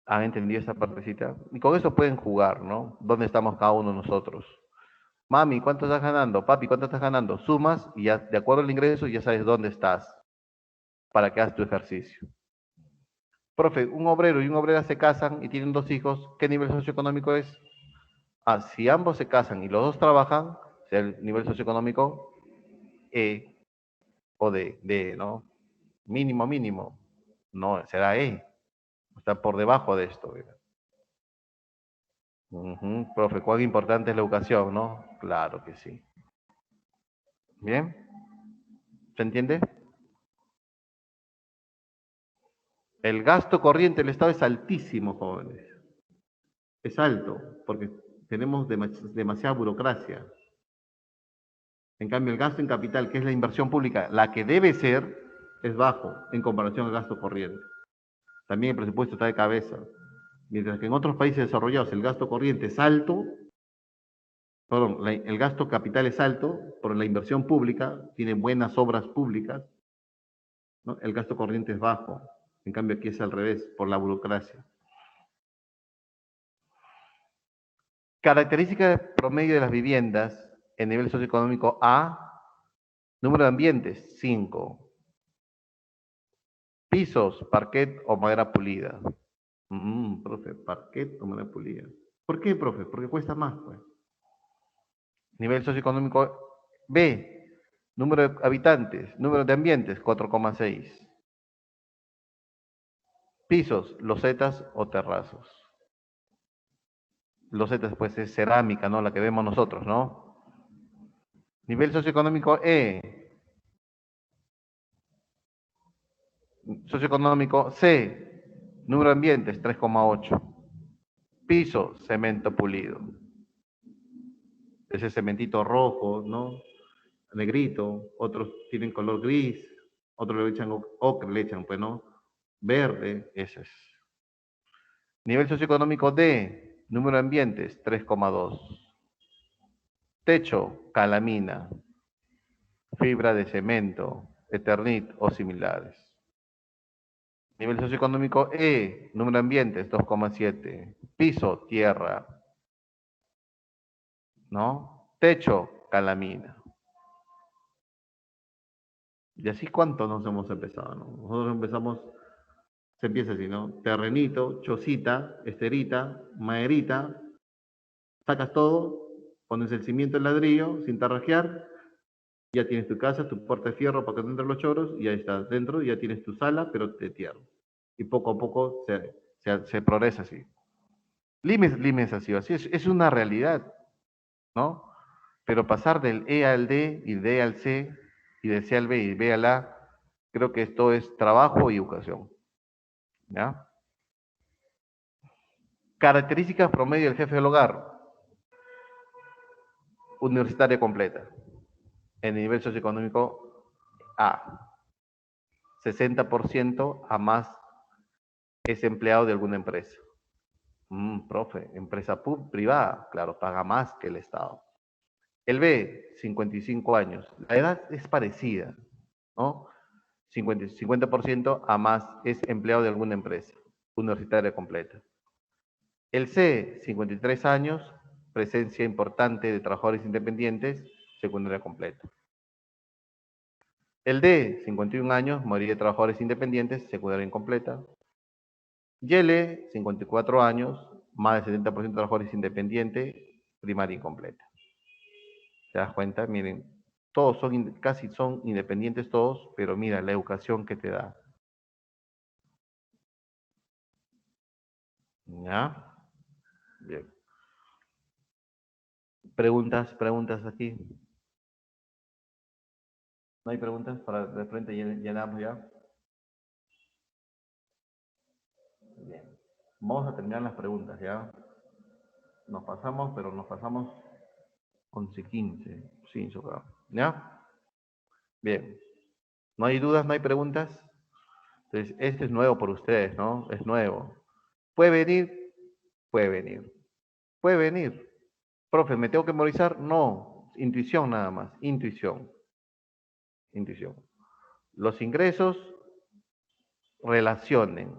¿Han entendido esa partecita? Y con eso pueden jugar, ¿no? ¿Dónde estamos cada uno de nosotros? Mami, ¿cuánto estás ganando? Papi, ¿cuánto estás ganando? Sumas y ya, de acuerdo al ingreso, ya sabes dónde estás para que hagas tu ejercicio. Profe, un obrero y una obrera se casan y tienen dos hijos, ¿qué nivel socioeconómico es? Ah, si ambos se casan y los dos trabajan, sea el nivel socioeconómico E o D, ¿no? Mínimo, mínimo. No, será E. Está por debajo de esto. Profe, cuán importante es la educación, ¿no? Claro que sí. ¿Bien? ¿Se entiende? El gasto corriente del Estado es altísimo, jóvenes. Es alto, porque tenemos demasiada burocracia. En cambio, el gasto en capital, que es la inversión pública, la que debe ser, es bajo en comparación al gasto corriente. También el presupuesto está de cabeza. Mientras que en otros países desarrollados el gasto corriente es alto, perdón, el gasto capital es alto, pero la inversión pública tiene buenas obras públicas, ¿no? El gasto corriente es bajo. En cambio aquí es al revés, por la burocracia. Características promedio de las viviendas en nivel socioeconómico A, número de ambientes, 5. Pisos, parquet o madera pulida. Profe, parquet o madera pulida. ¿Por qué, profe? Porque cuesta más, pues. Nivel socioeconómico B, número de habitantes, número de ambientes, 4,6. Pisos, losetas o terrazos. Losetas, pues es cerámica, ¿no? La que vemos nosotros, ¿no? Nivel socioeconómico E. Socioeconómico C. Número de ambientes, 3,8. Piso, cemento pulido. Ese cementito rojo, ¿no? Negrito. Otros tienen color gris. Otros le echan ocre, le echan, pues, ¿no? Verde, ese es. Nivel socioeconómico D, número de ambientes, 3,2. Techo, calamina, fibra de cemento, eternit o similares. Nivel socioeconómico E, número de ambientes, 2,7. Piso, tierra, ¿no? Techo, calamina. Y así cuánto nos hemos empezado, ¿no? Nosotros empezamos, se empieza así, ¿no? Terrenito, chocita, esterita, maderita, sacas todo, pones el cimiento en ladrillo sin tarrajear, ya tienes tu casa, tu puerta de fierro para que no entren los choros, y ahí estás dentro, ya tienes tu sala, pero de tierra. Y poco a poco se progresa así. Lime es así, es una realidad, ¿no? Pero pasar del E al D, y D al C, y del C al B, y B al A, creo que esto es trabajo y educación, ¿ya? Características promedio del jefe del hogar, universitaria completa, en el nivel socioeconómico A, 60% a más es empleado de alguna empresa. Profe, empresa privada, claro, paga más que el Estado. El B, 55 años. La edad es parecida, ¿no? 50% a más es empleado de alguna empresa universitaria completa. El C, 53 años, presencia importante de trabajadores independientes, secundaria completa. El D, 51 años, mayoría de trabajadores independientes, secundaria incompleta. Y L, 54 años, más del 70% de trabajadores independientes, primaria incompleta. ¿Te das cuenta? Miren, todos son, casi son independientes todos, pero mira la educación que te da. ¿Ya? Bien. Preguntas aquí. ¿No hay preguntas? Para de frente llenamos ya. Bien. Vamos a terminar las preguntas, ¿ya? Nos pasamos, pero nos pasamos 11:15. Sí, ¿ya? Bien. ¿No hay dudas? ¿No hay preguntas? Entonces, este es nuevo por ustedes, ¿no? Es nuevo. ¿Puede venir? Puede venir. Puede venir. Profe, ¿me tengo que memorizar? No. Intuición nada más. Intuición. Intuición. Los ingresos, relacionen.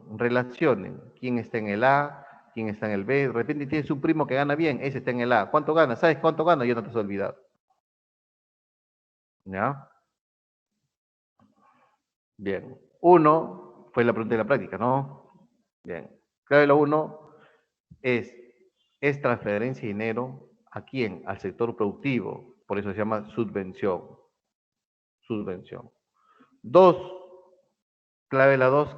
¿Quién está en el A? ¿Quién está en el B? De repente tienes un primo que gana bien, ese está en el A. ¿Cuánto gana? ¿Sabes cuánto gana? Ya no te has olvidado. ¿Ya? Bien. Uno, fue la pregunta de la práctica, ¿no? Bien. Clave lo uno es transferencia de dinero a quién? Al sector productivo. Por eso se llama subvención. Subvención. Dos, clave la dos,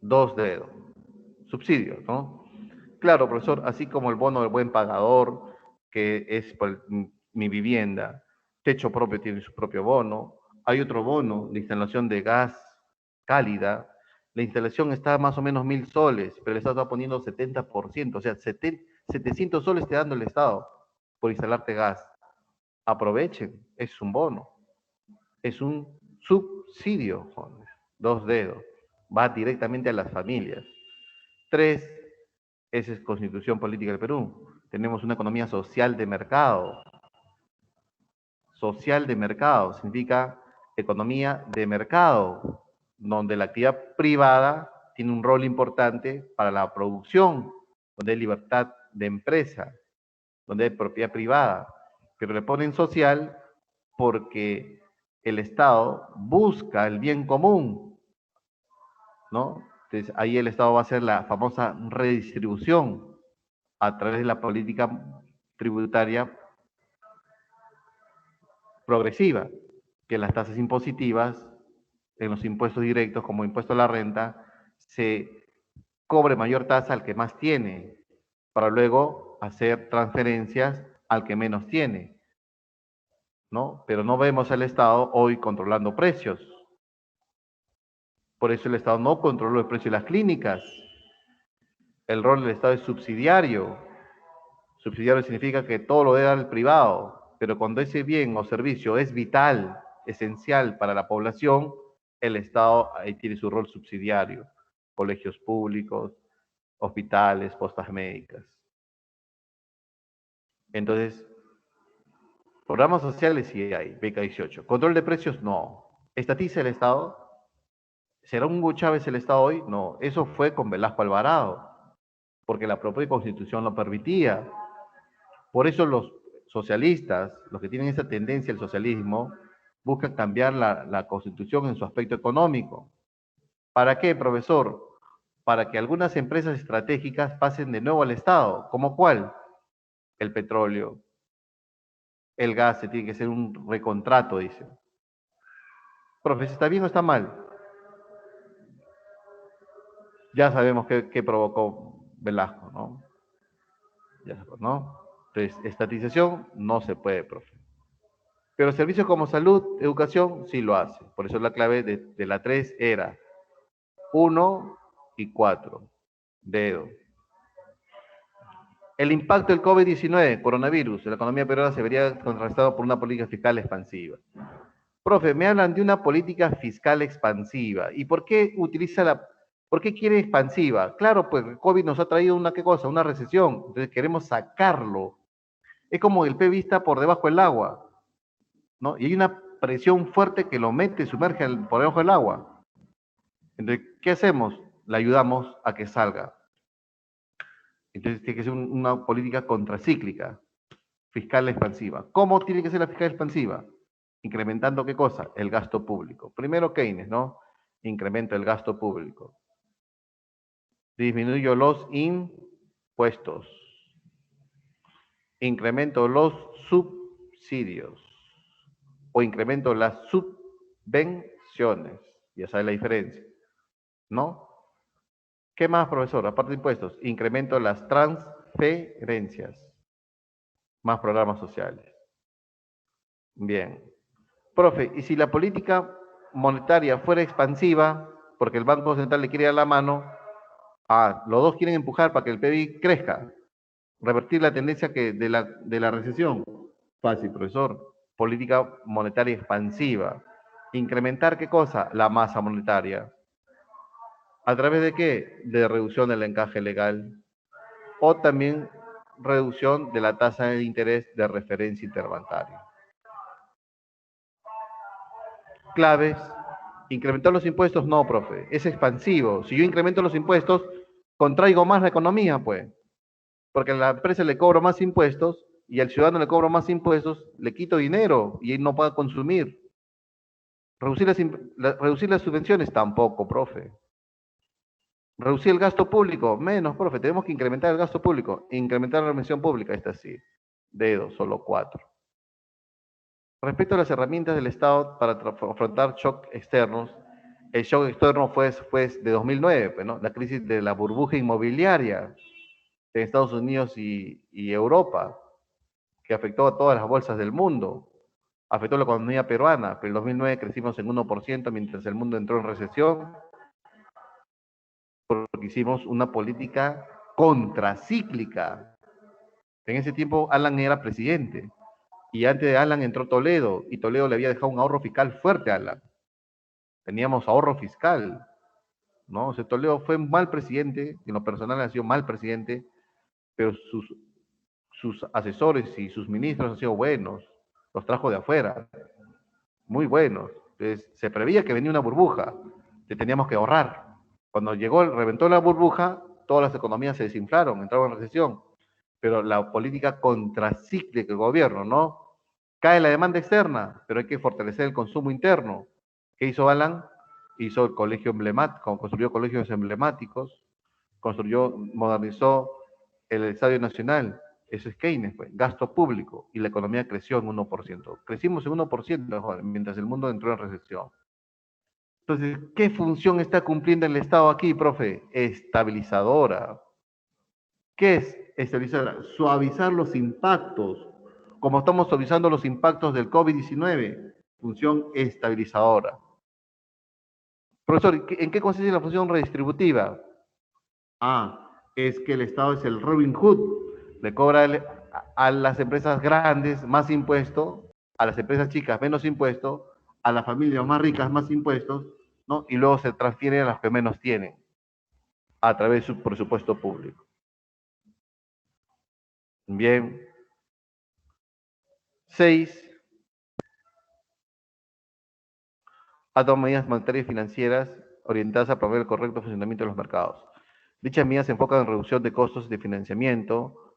dos dedos. Subsidios, ¿no? Claro, profesor, así como el bono del buen pagador, que es por mi vivienda, techo propio tiene su propio bono, hay otro bono de instalación de gas cálida, la instalación está más o menos 1.000 soles, pero el Estado está poniendo 70%, o sea, 700 soles te dando el Estado por instalarte gas. Aprovechen, es un bono, es un subsidio, jóvenes, dos dedos, va directamente a las familias. Tres, esa es Constitución Política del Perú. Tenemos una economía social de mercado. Social de mercado significa economía de mercado, donde la actividad privada tiene un rol importante para la producción, donde hay libertad de empresa, donde hay propiedad privada, pero le ponen social porque el Estado busca el bien común, ¿no? Entonces ahí el Estado va a hacer la famosa redistribución a través de la política tributaria progresiva, que las tasas impositivas en los impuestos directos como impuesto a la renta se cobre mayor tasa al que más tiene, para luego hacer transferencias al que menos tiene, ¿no? Pero no vemos al Estado hoy controlando precios. Por eso el Estado no controla el precio de las clínicas. El rol del Estado es subsidiario. Subsidiario significa que todo lo debe dar el privado, pero cuando ese bien o servicio es vital, esencial para la población, el Estado ahí tiene su rol subsidiario. Colegios públicos, hospitales, postas médicas. Entonces, programas sociales sí hay, beca 18. Control de precios, no. ¿Estatiza el Estado? ¿Será un Hugo Chávez el Estado hoy? No, eso fue con Velasco Alvarado, porque la propia Constitución lo permitía. Por eso los socialistas, los que tienen esa tendencia al socialismo, buscan cambiar la Constitución en su aspecto económico. ¿Para qué, profesor? Para que algunas empresas estratégicas pasen de nuevo al Estado. ¿Cómo cuál? El petróleo, el gas, se tiene que hacer un recontrato, dicen. Profesor, ¿está bien o está mal? Ya sabemos qué provocó Velasco, ¿no? Ya sabemos, ¿no? Entonces, estatización no se puede, profe. Pero servicios como salud, educación, sí lo hace. Por eso la clave de la 3 era 1 y 4. Dedo. El impacto del COVID-19, coronavirus, en la economía peruana se vería contrastado por una política fiscal expansiva. Profe, me hablan de una política fiscal expansiva. ¿Y por qué utiliza ¿Por qué quiere expansiva? Claro, pues el COVID nos ha traído una, ¿qué cosa? Una recesión. Entonces queremos sacarlo. Es como el PBI está por debajo del agua, ¿no? Y hay una presión fuerte que lo mete, sumerge por debajo del agua. Entonces, ¿qué hacemos? Le ayudamos a que salga. Entonces tiene que ser una política contracíclica, fiscal expansiva. ¿Cómo tiene que ser la fiscal expansiva? Incrementando ¿qué cosa? El gasto público. Primero Keynes, ¿no? Incremento el gasto público. Disminuyo los impuestos. Incremento los subsidios. O incremento las subvenciones. Ya sabe la diferencia, ¿no? ¿Qué más, profesor? Aparte de impuestos, incremento las transferencias. Más programas sociales. Bien. Profe, ¿y si la política monetaria fuera expansiva, porque el Banco Central le quiere dar la mano, los dos quieren empujar para que el PIB crezca, revertir la tendencia de la recesión? Fácil, profesor. Política monetaria expansiva. ¿Incrementar qué cosa? La masa monetaria. ¿A través de qué? De reducción del encaje legal. O también reducción de la tasa de interés de referencia interbancaria. Claves. ¿Incrementar los impuestos? No, profe. Es expansivo. Si yo incremento los impuestos, contraigo más la economía, pues. Porque a la empresa le cobro más impuestos y al ciudadano le cobro más impuestos, le quito dinero y él no puede consumir. Reducir las subvenciones? Tampoco, profe. Reducir el gasto público, menos, profe, tenemos que incrementar el gasto público, incrementar la inversión pública, esta sí, dedos, solo 4. Respecto a las herramientas del Estado para afrontar shocks externos, el shock externo fue de 2009, pues, ¿no? La crisis de la burbuja inmobiliaria en Estados Unidos y Europa, que afectó a todas las bolsas del mundo, afectó a la economía peruana, pero en 2009 crecimos en 1% mientras el mundo entró en recesión, porque hicimos una política contracíclica. En ese tiempo Alan era presidente y antes de Alan entró Toledo y Toledo le había dejado un ahorro fiscal fuerte a Alan. Teníamos ahorro fiscal, ¿no? O sea, Toledo fue un mal presidente, en lo personal ha sido mal presidente, pero sus asesores y sus ministros han sido buenos, los trajo de afuera, muy buenos. Entonces, se preveía que venía una burbuja, que teníamos que ahorrar. Cuando reventó la burbuja, todas las economías se desinflaron, entraron en recesión. Pero la política contracíclica del gobierno, ¿no? Cae la demanda externa, pero hay que fortalecer el consumo interno. ¿Qué hizo Alan? Hizo el colegio emblemático, construyó colegios emblemáticos, modernizó el Estadio Nacional. Eso es Keynes, pues, gasto público, y la economía creció en 1%. Crecimos en 1% mientras el mundo entró en recesión. Entonces, ¿qué función está cumpliendo el Estado aquí, profe? Estabilizadora. ¿Qué es estabilizadora? Suavizar los impactos, como estamos suavizando los impactos del COVID-19. Función estabilizadora. Profesor, ¿en qué consiste la función redistributiva? Es que el Estado es el Robin Hood, le cobra a las empresas grandes más impuestos, a las empresas chicas menos impuestos, a las familias más ricas más impuestos, ¿no? Y luego se transfiere a las que menos tienen, a través de su presupuesto público. Bien. 6. Ha tomado medidas monetarias y financieras orientadas a promover el correcto funcionamiento de los mercados. Dichas medidas se enfocan en reducción de costos de financiamiento.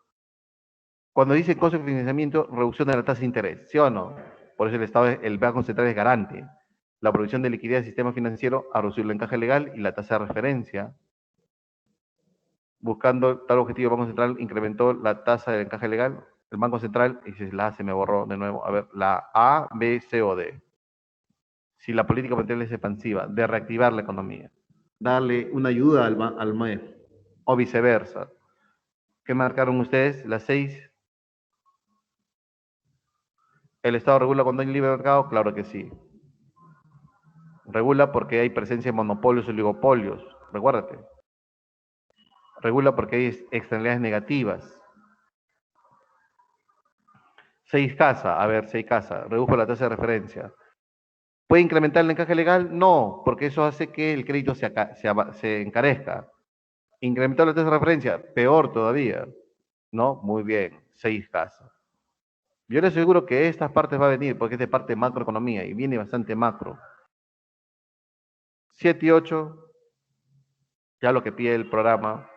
Cuando dice costo de financiamiento, reducción de la tasa de interés, ¿sí o no? Por eso el Banco Central es garante. La provisión de liquidez del sistema financiero a reducir el encaje legal y la tasa de referencia. Buscando tal objetivo, el Banco Central incrementó la tasa del encaje legal. El Banco Central, y si la A se me borró de nuevo, a ver, la A, B, C o D. Si la política monetaria es expansiva, de reactivar la economía. Darle una ayuda al MEF. O viceversa. ¿Qué marcaron ustedes? Las 6. ¿El Estado regula cuando hay libre mercado? Claro que sí. Regula porque hay presencia de monopolios y oligopolios. Recuérdate. Regula porque hay externalidades negativas. 6 casa. A ver, 6 casa. Redujo la tasa de referencia. ¿Puede incrementar el encaje legal? No, porque eso hace que el crédito se encarezca. ¿Incrementar la tasa de referencia? Peor todavía. ¿No? Muy bien, 6 casos. Yo le aseguro que estas partes va a venir porque es de parte de macroeconomía y viene bastante macro. 7 y 8, ya lo que pide el programa.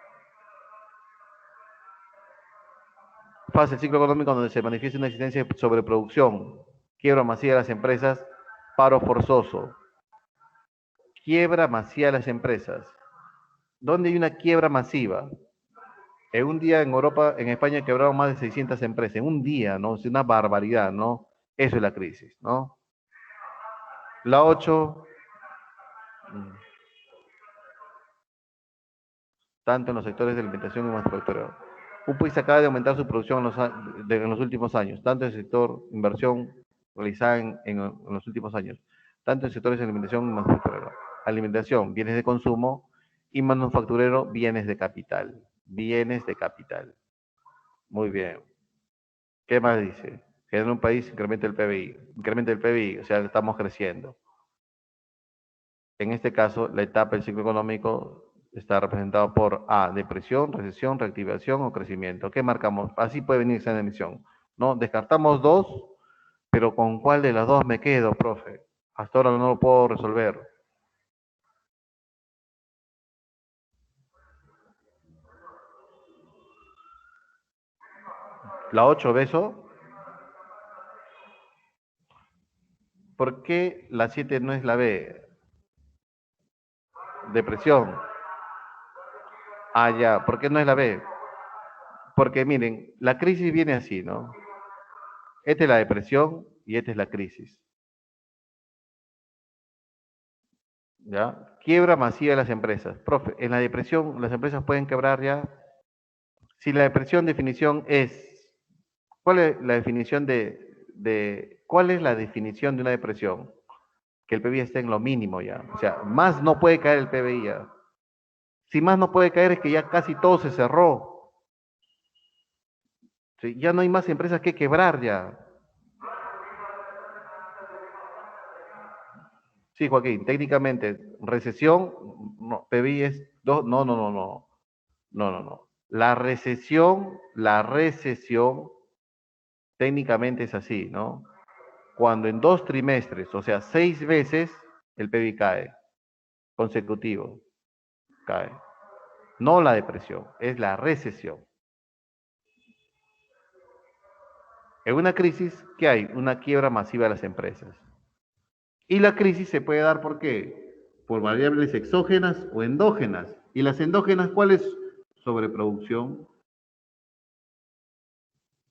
Fase del ciclo económico donde se manifiesta una existencia de sobreproducción, quiebra masiva de las empresas, paro forzoso. Quiebra masiva de las empresas. ¿Dónde hay una quiebra masiva? En un día en Europa, en España quebraron más de 600 empresas. En un día, ¿no? Es una barbaridad, ¿no? Eso es la crisis, ¿no? La 8, tanto en los sectores de alimentación y manufacturero. Un país acaba de aumentar su producción en los últimos años, tanto en el sector inversión realizada en los últimos años, tanto en sectores de alimentación y manufacturero. Alimentación, bienes de consumo, y manufacturero, bienes de capital. Bienes de capital. Muy bien. ¿Qué más dice? Que en un país incrementa el PBI. Incrementa el PBI, o sea, estamos creciendo. En este caso, la etapa del ciclo económico está representada por A, depresión, recesión, reactivación o crecimiento. ¿Qué marcamos? Así puede venir esa emisión. ¿No? Descartamos dos, pero ¿con cuál de las dos me quedo, profe? Hasta ahora no lo puedo resolver. La 8, beso. ¿Por qué la 7 no es la B? Depresión. Ah, ya. ¿Por qué no es la B? Porque miren, la crisis viene así, ¿no? Esta es la depresión y esta es la crisis. ¿Ya? Quiebra masiva de las empresas. Profe, en la depresión las empresas pueden quebrar ya. Si la depresión definición es, ¿cuál es la definición cuál es la definición de una depresión? Que el PBI esté en lo mínimo ya. O sea, más no puede caer el PBI ya. Si más no puede caer es que ya casi todo se cerró. ¿Sí? Ya no hay más empresas que quebrar ya. Sí, Joaquín, técnicamente, recesión, no, PBI es dos, no, no, no, no, no, no, no. La recesión, técnicamente es así, ¿no? Cuando en 2 trimestres, o sea, 6 veces, el PBI cae, consecutivo, cae. No la depresión, es la recesión. En una crisis, ¿qué hay? Una quiebra masiva de las empresas. Y la crisis se puede dar ¿por qué? Por variables exógenas o endógenas. ¿Y las endógenas cuáles? Sobreproducción,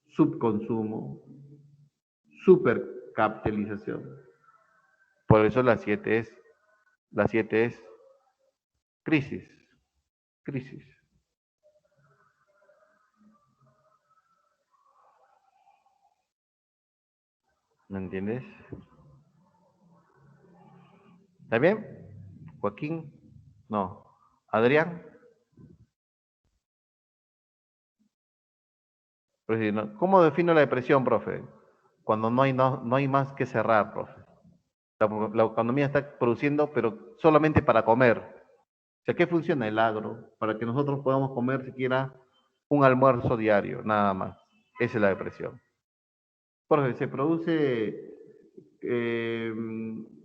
subconsumo, supercapitalización. Por eso la siete es crisis, crisis. ¿Me entiendes? ¿Está bien? Joaquín, no. Adrián, pues, sí, no. ¿Cómo defino la depresión, profe? Cuando no hay más que cerrar, profe. La economía está produciendo, pero solamente para comer. O sea, ¿qué funciona el agro? Para que nosotros podamos comer siquiera un almuerzo diario, nada más. Esa es la depresión. Profe, ¿se produce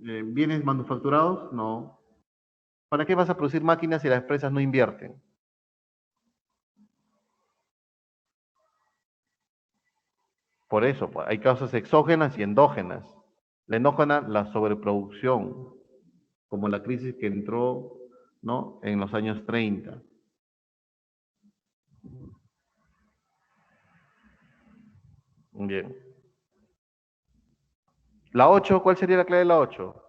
bienes manufacturados? No. ¿Para qué vas a producir máquinas si las empresas no invierten? Por eso, pues, hay causas exógenas y endógenas. La endógena, la sobreproducción, como la crisis que entró, ¿no? En los años 30. Bien. La 8, ¿cuál sería la clave de la 8?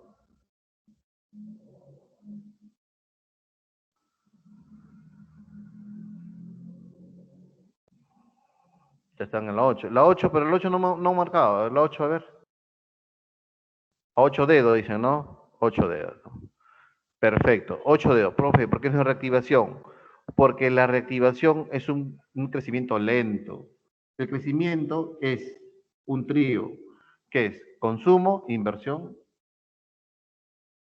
Ya están en la 8. La 8, pero el 8 no marcado. La 8, a ver. 8 dedos, dicen, ¿no? 8 dedos. Perfecto. 8 dedos. Profe, ¿por qué es una reactivación? Porque la reactivación es un crecimiento lento. El crecimiento es un trío, que es consumo, inversión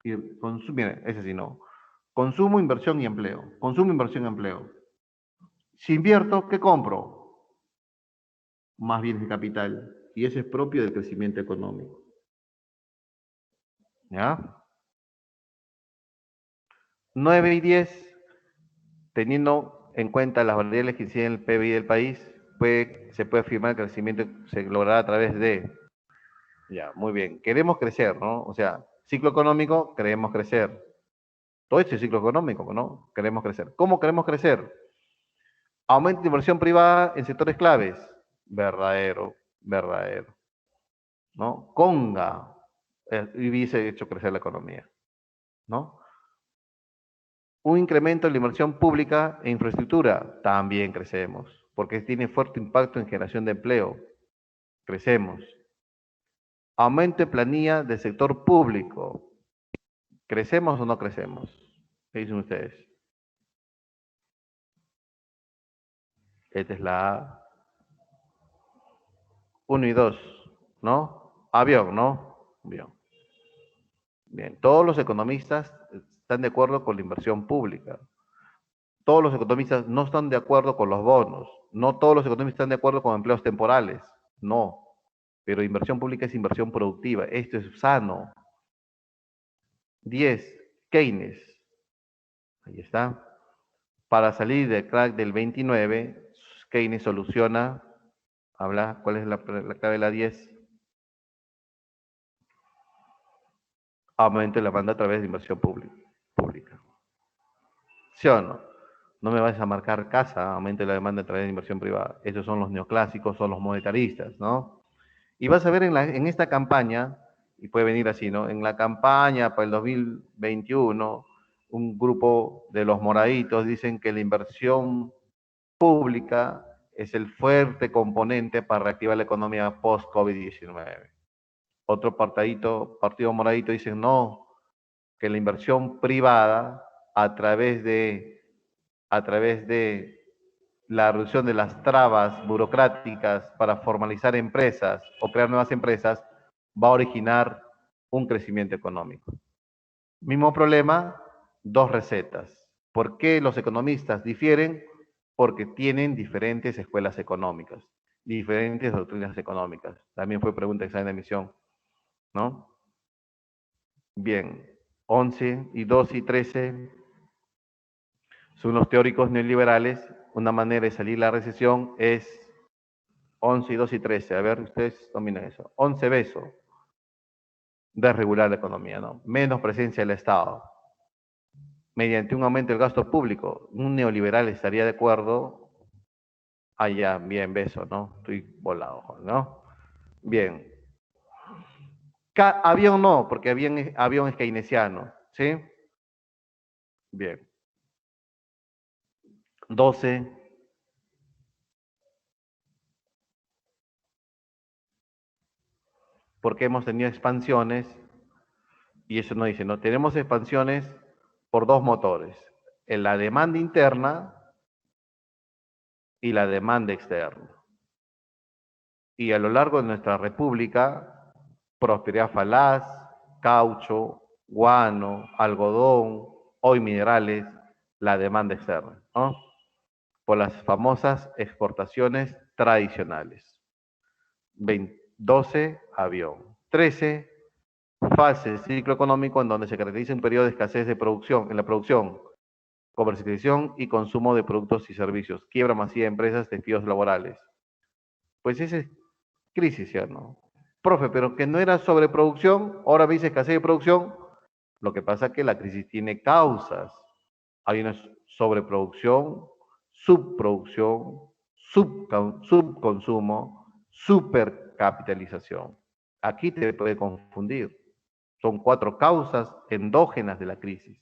Mire, ese sí no. Consumo, inversión y empleo. Consumo, inversión y empleo. Si invierto, ¿qué compro? Más bienes de capital. Y ese es propio del crecimiento económico. ¿Ya? 9 y 10, teniendo en cuenta las variables que inciden en el PBI del país, se puede afirmar que el crecimiento se logrará a través de... Ya, muy bien. Queremos crecer, ¿no? O sea, ciclo económico, queremos crecer. Todo este ciclo económico, ¿no? Queremos crecer. ¿Cómo queremos crecer? Aumento de inversión privada en sectores claves. Verdadero, verdadero. ¿No? Conga, hubiese hecho crecer la economía, ¿no? Un incremento en la inversión pública e infraestructura, también crecemos, porque tiene fuerte impacto en generación de empleo, crecemos. Aumento de planilla del sector público, ¿crecemos o no crecemos? ¿Qué dicen ustedes? Esta es la A, 1 y 2, ¿no? Avión, ¿no? Avión. Bien, todos los economistas están de acuerdo con la inversión pública. Todos los economistas no están de acuerdo con los bonos. No todos los economistas están de acuerdo con empleos temporales. No. Pero inversión pública es inversión productiva. Esto es sano. 10. Keynes. Ahí está. Para salir del crack del 29, Keynes soluciona, habla, ¿cuál es la clave de la 10? Aumento de la demanda a través de inversión pública. ¿Sí o no? No me vas a marcar casa, aumente la demanda a través de inversión privada. Esos son los neoclásicos, son los monetaristas, ¿no? Y vas a ver en esta campaña, y puede venir así, ¿no? En la campaña para el 2021, un grupo de los moraditos dicen que la inversión pública es el fuerte componente para reactivar la economía post-COVID-19. Otro partido moradito, dicen no, que la inversión privada a través de, a través de la reducción de las trabas burocráticas para formalizar empresas o crear nuevas empresas va a originar un crecimiento económico. Mismo problema, dos recetas. ¿Por qué los economistas difieren? Porque tienen diferentes escuelas económicas, diferentes doctrinas económicas. También fue pregunta de examen de admisión, ¿no? Bien, 11 y 2 y 13 son los teóricos neoliberales. Una manera de salir de la recesión es 11 y 2 y 13. A ver, ustedes dominan eso. 11 beso, desregular la economía, ¿no? Menos presencia del Estado. Mediante un aumento del gasto público. Un neoliberal estaría de acuerdo. Ah, ya, bien, beso, ¿no? Estoy volado, ¿no? Bien. Avión no, porque avión es keynesiano, ¿sí? Bien. 12. Porque hemos tenido expansiones, y eso no dice, no, tenemos expansiones por dos motores, en la demanda interna y la demanda externa. Y a lo largo de nuestra república, prosperidad falaz, caucho, guano, algodón, hoy minerales, la demanda externa, ¿no? Por las famosas exportaciones tradicionales. 12, avión. 13, fase del ciclo económico en donde se caracteriza un periodo de escasez de producción, en la producción, comercialización y consumo de productos y servicios, quiebra masiva de empresas, despidos laborales. Pues esa es crisis, ¿ya no? Profe, pero que no era sobreproducción, ahora me dice escasez de producción. Lo que pasa es que la crisis tiene causas. Hay una sobreproducción, subproducción, subconsumo, supercapitalización. Aquí te puede confundir. Son 4 causas endógenas de la crisis.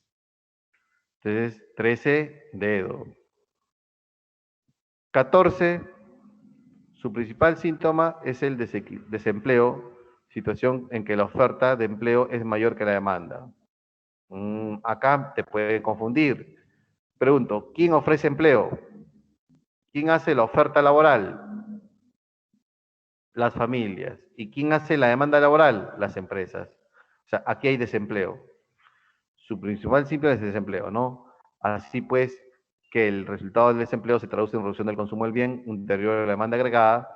Entonces, 13, dedo. 14, su principal síntoma es el desempleo, situación en que la oferta de empleo es mayor que la demanda. Acá te puede confundir. Pregunto, ¿quién ofrece empleo? ¿Quién hace la oferta laboral? Las familias. ¿Y quién hace la demanda laboral? Las empresas. O sea, aquí hay desempleo. Su principal simple es el desempleo, ¿no? Así pues, que el resultado del desempleo se traduce en reducción del consumo del bien, un deterioro de la demanda agregada.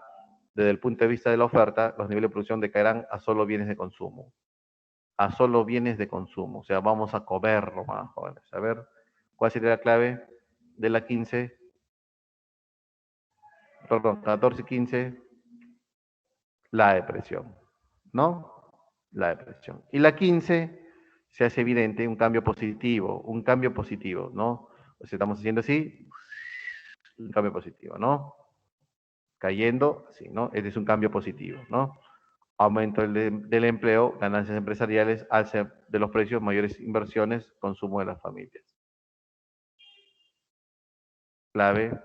Desde el punto de vista de la oferta, los niveles de producción decaerán a solo bienes de consumo. A solo bienes de consumo. O sea, vamos a comer nomás, jóvenes. A ver, ¿cuál sería la clave de la 15? Perdón, 14, 15, la depresión, ¿no? La depresión. Y la 15 se hace evidente un cambio positivo, ¿no? O sea, estamos haciendo así, un cambio positivo, ¿no? Cayendo, así, ¿no? Este es un cambio positivo, ¿no? Aumento del empleo, ganancias empresariales, alza de los precios, mayores inversiones, consumo de las familias. Clave,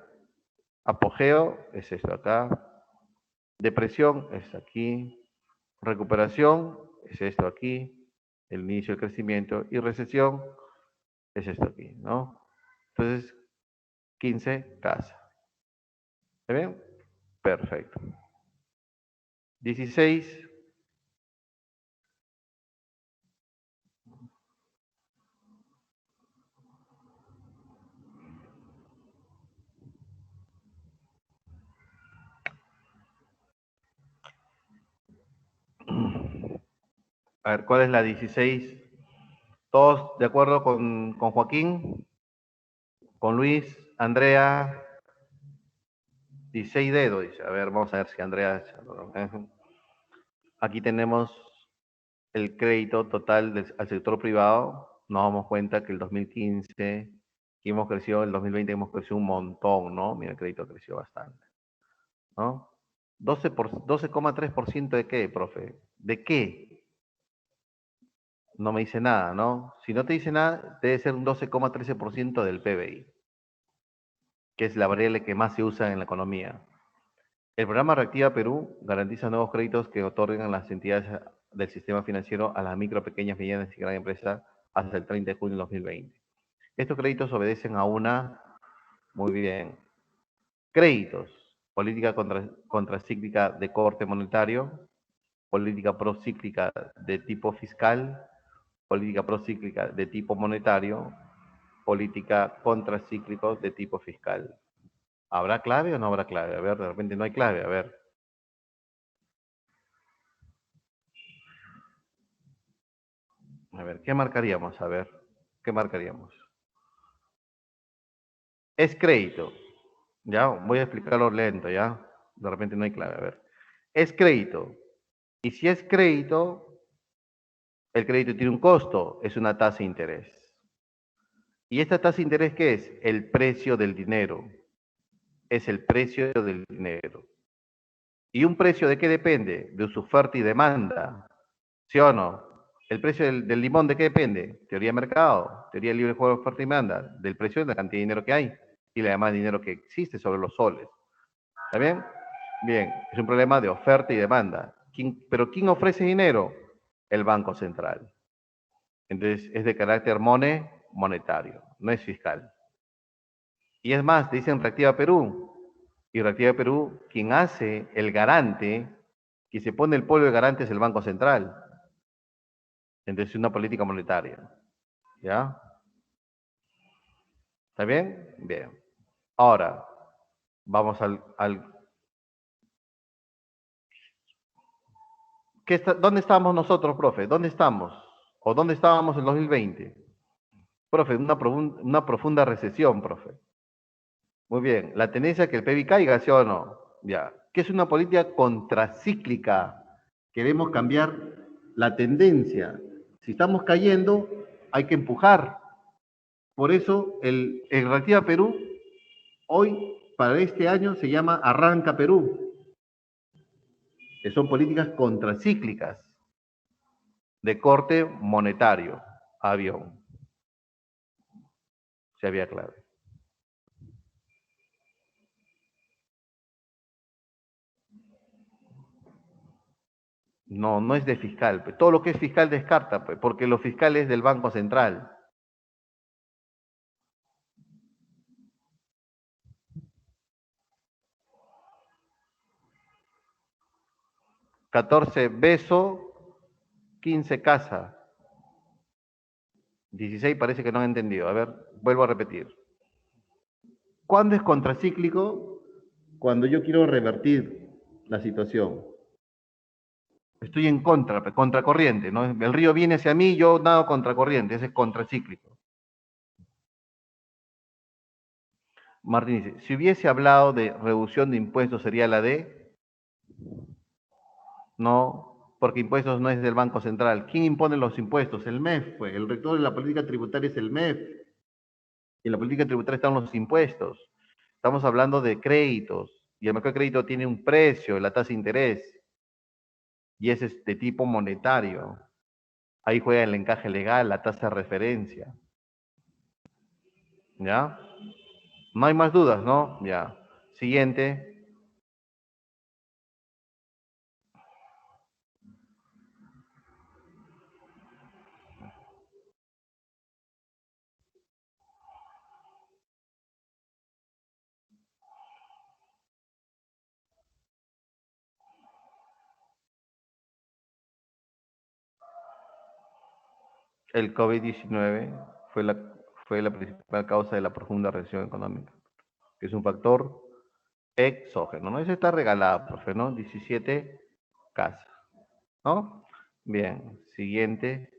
apogeo es esto acá, depresión es aquí, recuperación es esto aquí, el inicio del crecimiento y recesión es esto aquí, ¿no? Entonces, 15, casa. ¿Está bien? Perfecto. 16, a ver, ¿cuál es la 16? ¿Todos de acuerdo con Joaquín? ¿Con Luis? ¿Andrea? 16 dedos, dice. A ver, vamos a ver si Andrea... Aquí tenemos el crédito total al sector privado. Nos damos cuenta que el 2015 que hemos crecido, el 2020 hemos crecido un montón, ¿no? Mira, el crédito creció bastante, ¿no? 12,3% de qué, profe? ¿De qué? No me dice nada, ¿no? Si no te dice nada, debe ser un 12,13% del PBI, que es la variable que más se usa en la economía. El programa Reactiva Perú garantiza nuevos créditos que otorgan las entidades del sistema financiero a las micro, pequeñas, medianas y grandes empresas hasta el 30 de junio de 2020. Estos créditos obedecen a una, muy bien, créditos, política contracíclica de corte monetario, política procíclica de tipo fiscal, política procíclica de tipo monetario, política contracíclico de tipo fiscal. ¿Habrá clave o no habrá clave? A ver, de repente no hay clave, a ver. A ver, ¿qué marcaríamos? A ver, ¿qué marcaríamos? Es crédito. Ya, voy a explicarlo lento, ya. De repente no hay clave. A ver. Es crédito. Y si es crédito, el crédito tiene un costo, es una tasa de interés. ¿Y esta tasa de interés qué es? El precio del dinero. Es el precio del dinero. ¿Y un precio de qué depende? De su oferta y demanda. ¿Sí o no? ¿El precio del limón de qué depende? Teoría de mercado, teoría del libre juego de oferta y demanda, del precio de la cantidad de dinero que hay y la demanda de dinero que existe sobre los soles. ¿Está bien? Bien, es un problema de oferta y demanda. ¿Pero quién ofrece dinero? El Banco Central. Entonces es de carácter monetario, no es fiscal. Y es más, te dicen Reactiva Perú. Y Reactiva Perú, quien hace el garante, quien se pone el polvo de garante es el Banco Central. Entonces es una política monetaria. ¿Ya? ¿Está bien? Bien. Ahora, vamos al ¿dónde estamos nosotros, profe? ¿Dónde estamos? ¿O dónde estábamos en 2020? Profe, una profunda recesión, profe. Muy bien. La tendencia a que el PIB caiga, ¿sí o no? Ya. ¿Qué es una política contracíclica? Queremos cambiar la tendencia. Si estamos cayendo, hay que empujar. Por eso el Reactiva Perú, hoy, para este año, se llama Arranca Perú, que son políticas contracíclicas de corte monetario, avión. Se había clave. No, no es de fiscal. Pues. Todo lo que es fiscal descarta, pues, porque lo fiscal es del Banco Central. 14 beso, 15 casa. 16 parece que no han entendido. A ver, vuelvo a repetir. ¿Cuándo es contracíclico? Cuando yo quiero revertir la situación. Estoy en contra, contracorriente, ¿no? El río viene hacia mí, yo nado contracorriente, ese es contracíclico. Martín dice, si hubiese hablado de reducción de impuestos, ¿sería la de? No, porque impuestos no es del Banco Central. ¿Quién impone los impuestos? El MEF, pues. El rector de la política tributaria es el MEF. Y en la política tributaria están los impuestos. Estamos hablando de créditos. Y el mercado de crédito tiene un precio, la tasa de interés. Y ese es de tipo monetario. Ahí juega el encaje legal, la tasa de referencia. ¿Ya? No hay más dudas, ¿no? Ya. Siguiente. El COVID-19 fue la principal causa de la profunda recesión económica, que es un factor exógeno, ¿no? Ese está regalado, profe, ¿no? 17 casas, ¿no? Bien, siguiente.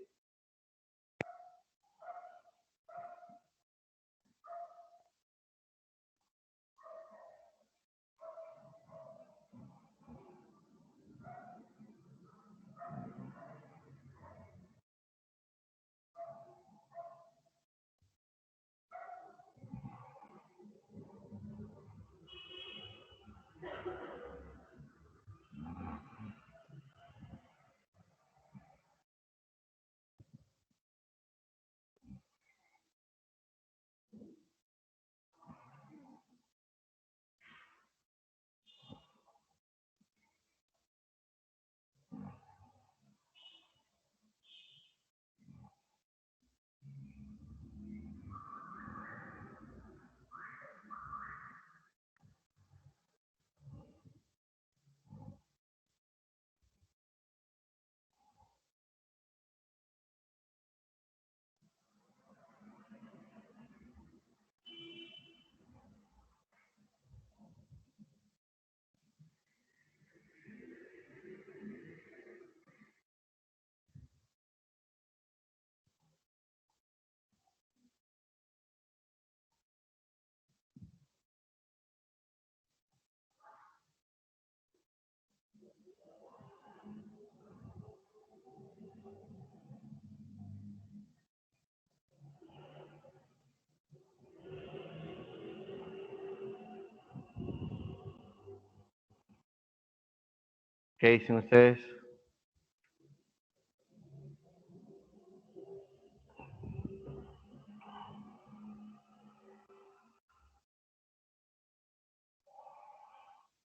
¿Qué dicen ustedes?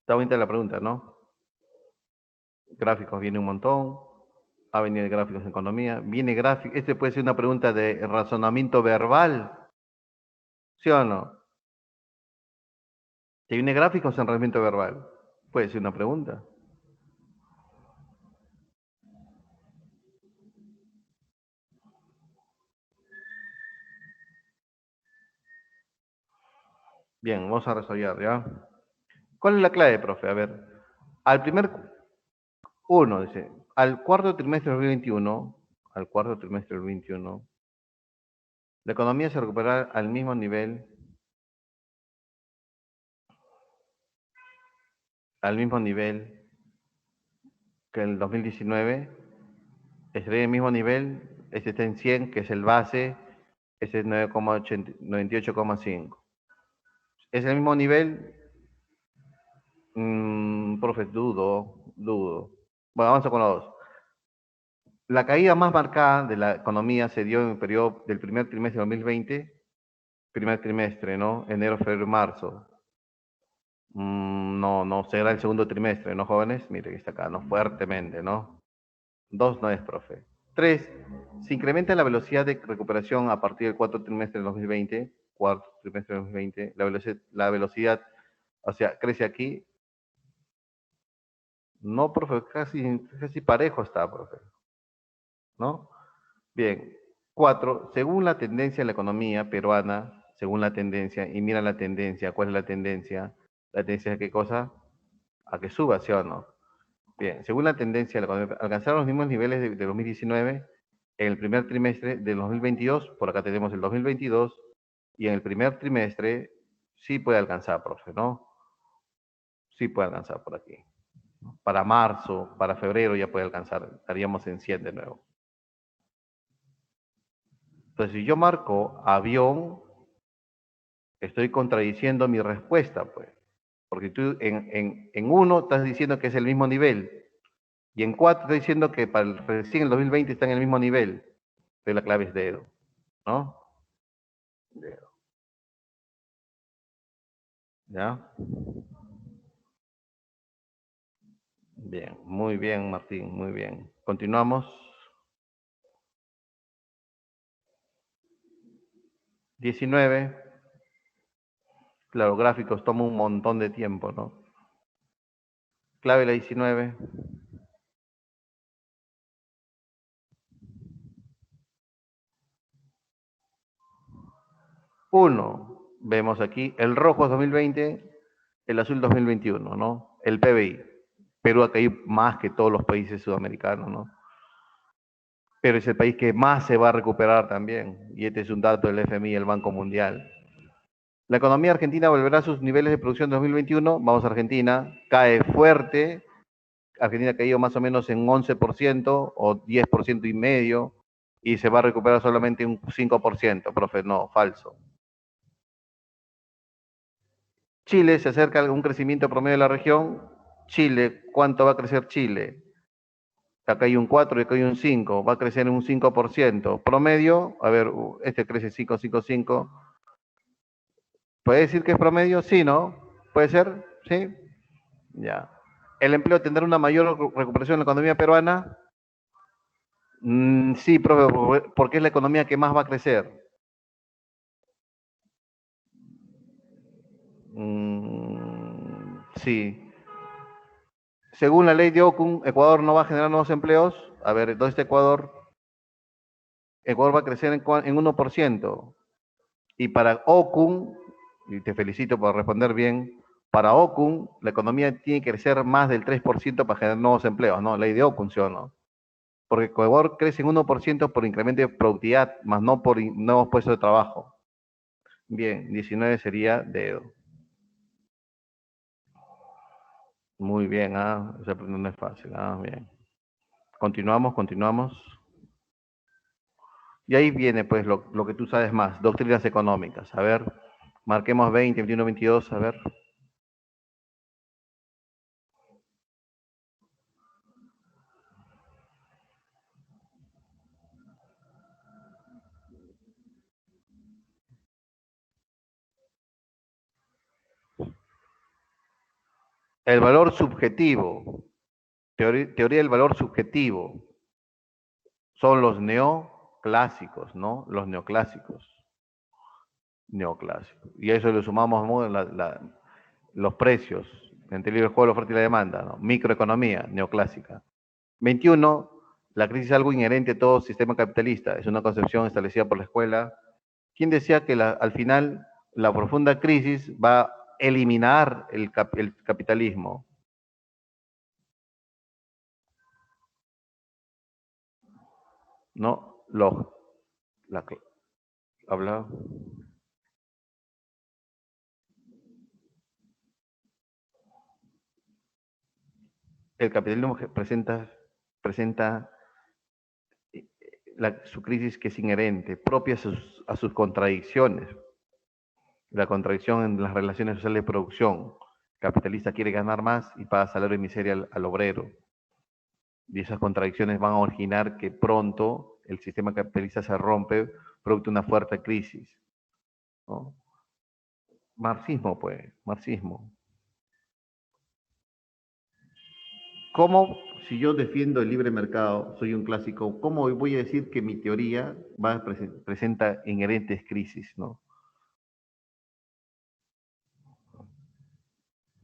Está bonita la pregunta, ¿no? Gráficos viene un montón. Ha venido de gráficos en economía. Viene gráfico. Este puede ser una pregunta de razonamiento verbal, ¿sí o no? ¿Que viene gráficos en razonamiento verbal? Puede ser una pregunta. Bien, vamos a resolver, ¿ya? ¿Cuál es la clave, profe? A ver, al primer uno, dice, al cuarto trimestre del 2021, al cuarto trimestre del 21, la economía se recuperará al mismo nivel que el 2019, estaría en el mismo nivel, este está en 100, que es el base, ese es 98,5. ¿Es el mismo nivel? Profe, dudo. Bueno, vamos con los dos. La caída más marcada de la economía se dio en el periodo del primer trimestre de 2020, primer trimestre, ¿no? Enero, febrero, marzo. No, no será el segundo trimestre, ¿no, jóvenes? Mire que está acá, ¿no? Fuertemente, ¿no? Dos no es, profe. Tres, se incrementa la velocidad de recuperación a partir del cuarto trimestre de 2020, cuarto trimestre de 2020, la velocidad, o sea, crece aquí. No, profe, casi parejo está, profe, ¿no? Bien. 4, según la tendencia de la economía peruana, según la tendencia, y mira la tendencia, ¿cuál es la tendencia? ¿La tendencia a qué cosa? A que suba, ¿sí o no? Bien, según la tendencia de la economía, alcanzaron los mismos niveles de 2019 en el primer trimestre del 2022, por acá tenemos el 2022, y en el primer trimestre sí puede alcanzar, profe, ¿no? Sí puede alcanzar por aquí. Para marzo, para febrero ya puede alcanzar, estaríamos en 100 de nuevo. Entonces, si yo marco avión, estoy contradiciendo mi respuesta, pues. Porque tú en uno estás diciendo que es el mismo nivel, y en 4 estás diciendo que para recién el 2020 está en el mismo nivel. Entonces la clave es dedo, ¿no? Dedo. ¿Ya? Bien, muy bien, Martín, muy bien. Continuamos. 19. Claro, gráficos toma un montón de tiempo, ¿no? Clave la 19. 1. Vemos aquí, el rojo es 2020, el azul 2021, ¿no? El PBI. Perú ha caído más que todos los países sudamericanos, ¿no? Pero es el país que más se va a recuperar también. Y este es un dato del FMI, el Banco Mundial. La economía argentina volverá a sus niveles de producción de 2021. Vamos a Argentina. Cae fuerte. Argentina ha caído más o menos en 11% o 10% y medio. Y se va a recuperar solamente un 5%. Profe, no, falso. Chile se acerca a un crecimiento promedio de la región. Chile, ¿cuánto va a crecer Chile? Acá hay un 4 y acá hay un 5. Va a crecer en un 5%. Promedio, a ver, este crece 5, 5, 5. ¿Puede decir que es promedio? Sí, ¿no? ¿Puede ser? Sí. Ya. ¿El empleo tendrá una mayor recuperación en la economía peruana? Sí, profe, porque es la economía que más va a crecer. Sí. Según la ley de Ocum, Ecuador no va a generar nuevos empleos. A ver, ¿dónde está Ecuador? Ecuador va a crecer en 1%. Y para Ocum, y te felicito por responder bien, para Ocum la economía tiene que crecer más del 3% para generar nuevos empleos, ¿no? Ley de Ocum, ¿sí o no? Porque Ecuador crece en 1% por incremento de productividad, más no por nuevos puestos de trabajo. Bien, 19 sería dedo. Muy bien, esa pregunta no es fácil. Bien. Continuamos, continuamos. Y ahí viene, pues, lo que tú sabes más, doctrinas económicas. A ver, marquemos 20, 21, 22, a ver. El valor subjetivo, teoría del valor subjetivo, son los neoclásicos, ¿no? Los neoclásicos. Neoclásicos. Y a eso le sumamos los precios, entre el juego de la oferta y la demanda, ¿no? Microeconomía neoclásica. 21. La crisis es algo inherente a todo sistema capitalista. Es una concepción establecida por la escuela. ¿Quién decía que al final la profunda crisis va a eliminar el capitalismo? ¿No? La, habla. El capitalismo presenta su crisis que es inherente, propia a sus contradicciones. La contradicción en las relaciones sociales de producción. El capitalista quiere ganar más y paga salario de miseria al obrero. Y esas contradicciones van a originar que pronto el sistema capitalista se rompe producto de una fuerte crisis, ¿no? Marxismo, pues, marxismo. ¿Cómo, si yo defiendo el libre mercado, soy un clásico, cómo voy a decir que mi teoría presenta inherentes crisis, ¿no?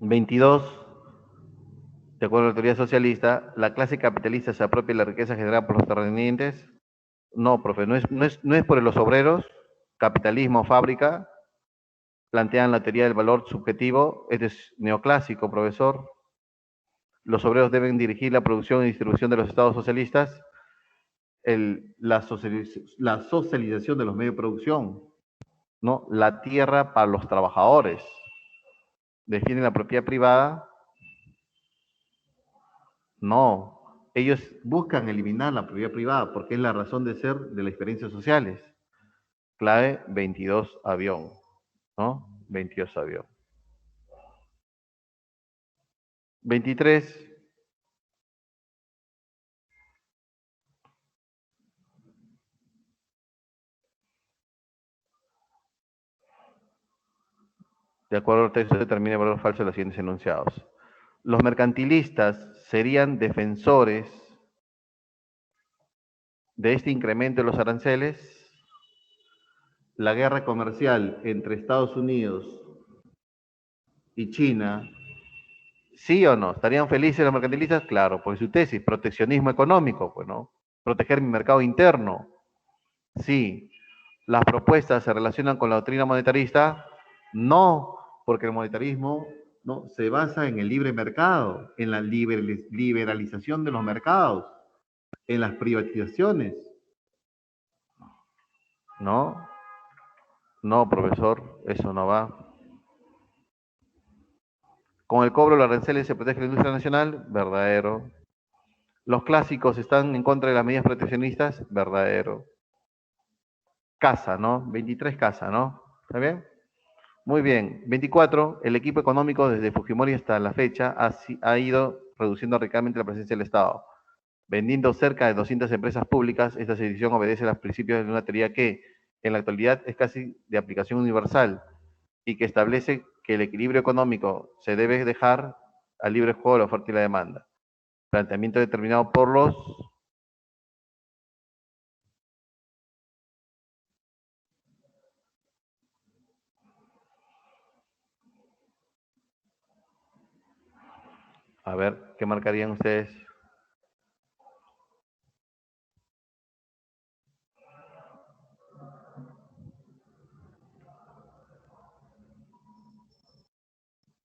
22. De acuerdo a la teoría socialista, la clase capitalista se apropia de la riqueza generada por los terratenientes. No, profe, no es por los obreros, capitalismo, fábrica, plantean la teoría del valor subjetivo, es neoclásico, profesor. Los obreros deben dirigir la producción y distribución de los estados socialistas, la socialización de los medios de producción, ¿no? La tierra para los trabajadores. Defienden la propiedad privada. No, ellos buscan eliminar la propiedad privada porque es la razón de ser de las experiencias sociales. Clave 22 avión, ¿no? 22 avión. 23. De acuerdo al texto, determina el valor falso de los siguientes enunciados. Los mercantilistas serían defensores de este incremento de los aranceles. La guerra comercial entre Estados Unidos y China, ¿sí o no? ¿Estarían felices los mercantilistas? Claro, pues su tesis, proteccionismo económico, pues, ¿no? Proteger mi mercado interno. Sí. ¿Las propuestas se relacionan con la doctrina monetarista? No, porque el monetarismo, ¿no?, se basa en el libre mercado, en la liberalización de los mercados, en las privatizaciones. No, no, profesor, eso no va. Con el cobro de los aranceles se protege la industria nacional, verdadero. Los clásicos están en contra de las medidas proteccionistas, verdadero. Casa, ¿no? 23 casa, ¿no? ¿Está bien? Muy bien. 24, el equipo económico desde Fujimori hasta la fecha ha ido reduciendo radicalmente la presencia del Estado. Vendiendo cerca de 200 empresas públicas, esta decisión obedece a los principios de una teoría que en la actualidad es casi de aplicación universal y que establece que el equilibrio económico se debe dejar al libre juego de la oferta y la demanda. Planteamiento determinado por los... A ver, ¿qué marcarían ustedes?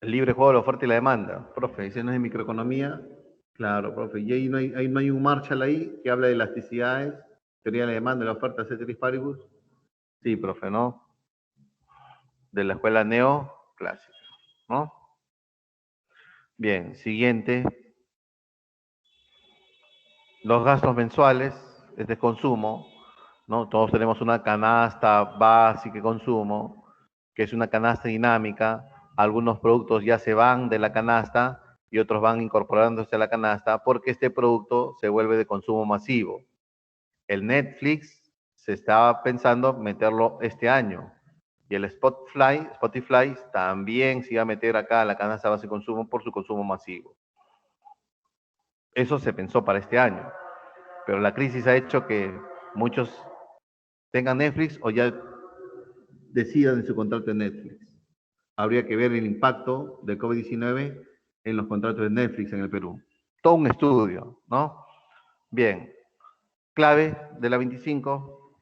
El libre juego de la oferta y la demanda. Profe, ese no es de microeconomía. Claro, profe. Y ahí no hay un Marshall ahí que habla de elasticidades, teoría de la demanda, de la oferta, ceteris paribus. Sí, profe, ¿no? De la escuela neoclásica, ¿no? Bien, siguiente. Los gastos mensuales, este es consumo, ¿no? Todos tenemos una canasta básica de consumo, que es una canasta dinámica. Algunos productos ya se van de la canasta y otros van incorporándose a la canasta porque este producto se vuelve de consumo masivo. El Netflix se estaba pensando meterlo este año y el Spotify también se iba a meter acá a la canasta base de consumo por su consumo masivo. Eso se pensó para este año, pero la crisis ha hecho que muchos tengan Netflix o ya decidan en su contrato de Netflix. Habría que ver el impacto del COVID-19 en los contratos de Netflix en el Perú. Todo un estudio, ¿no? Bien, clave de la 25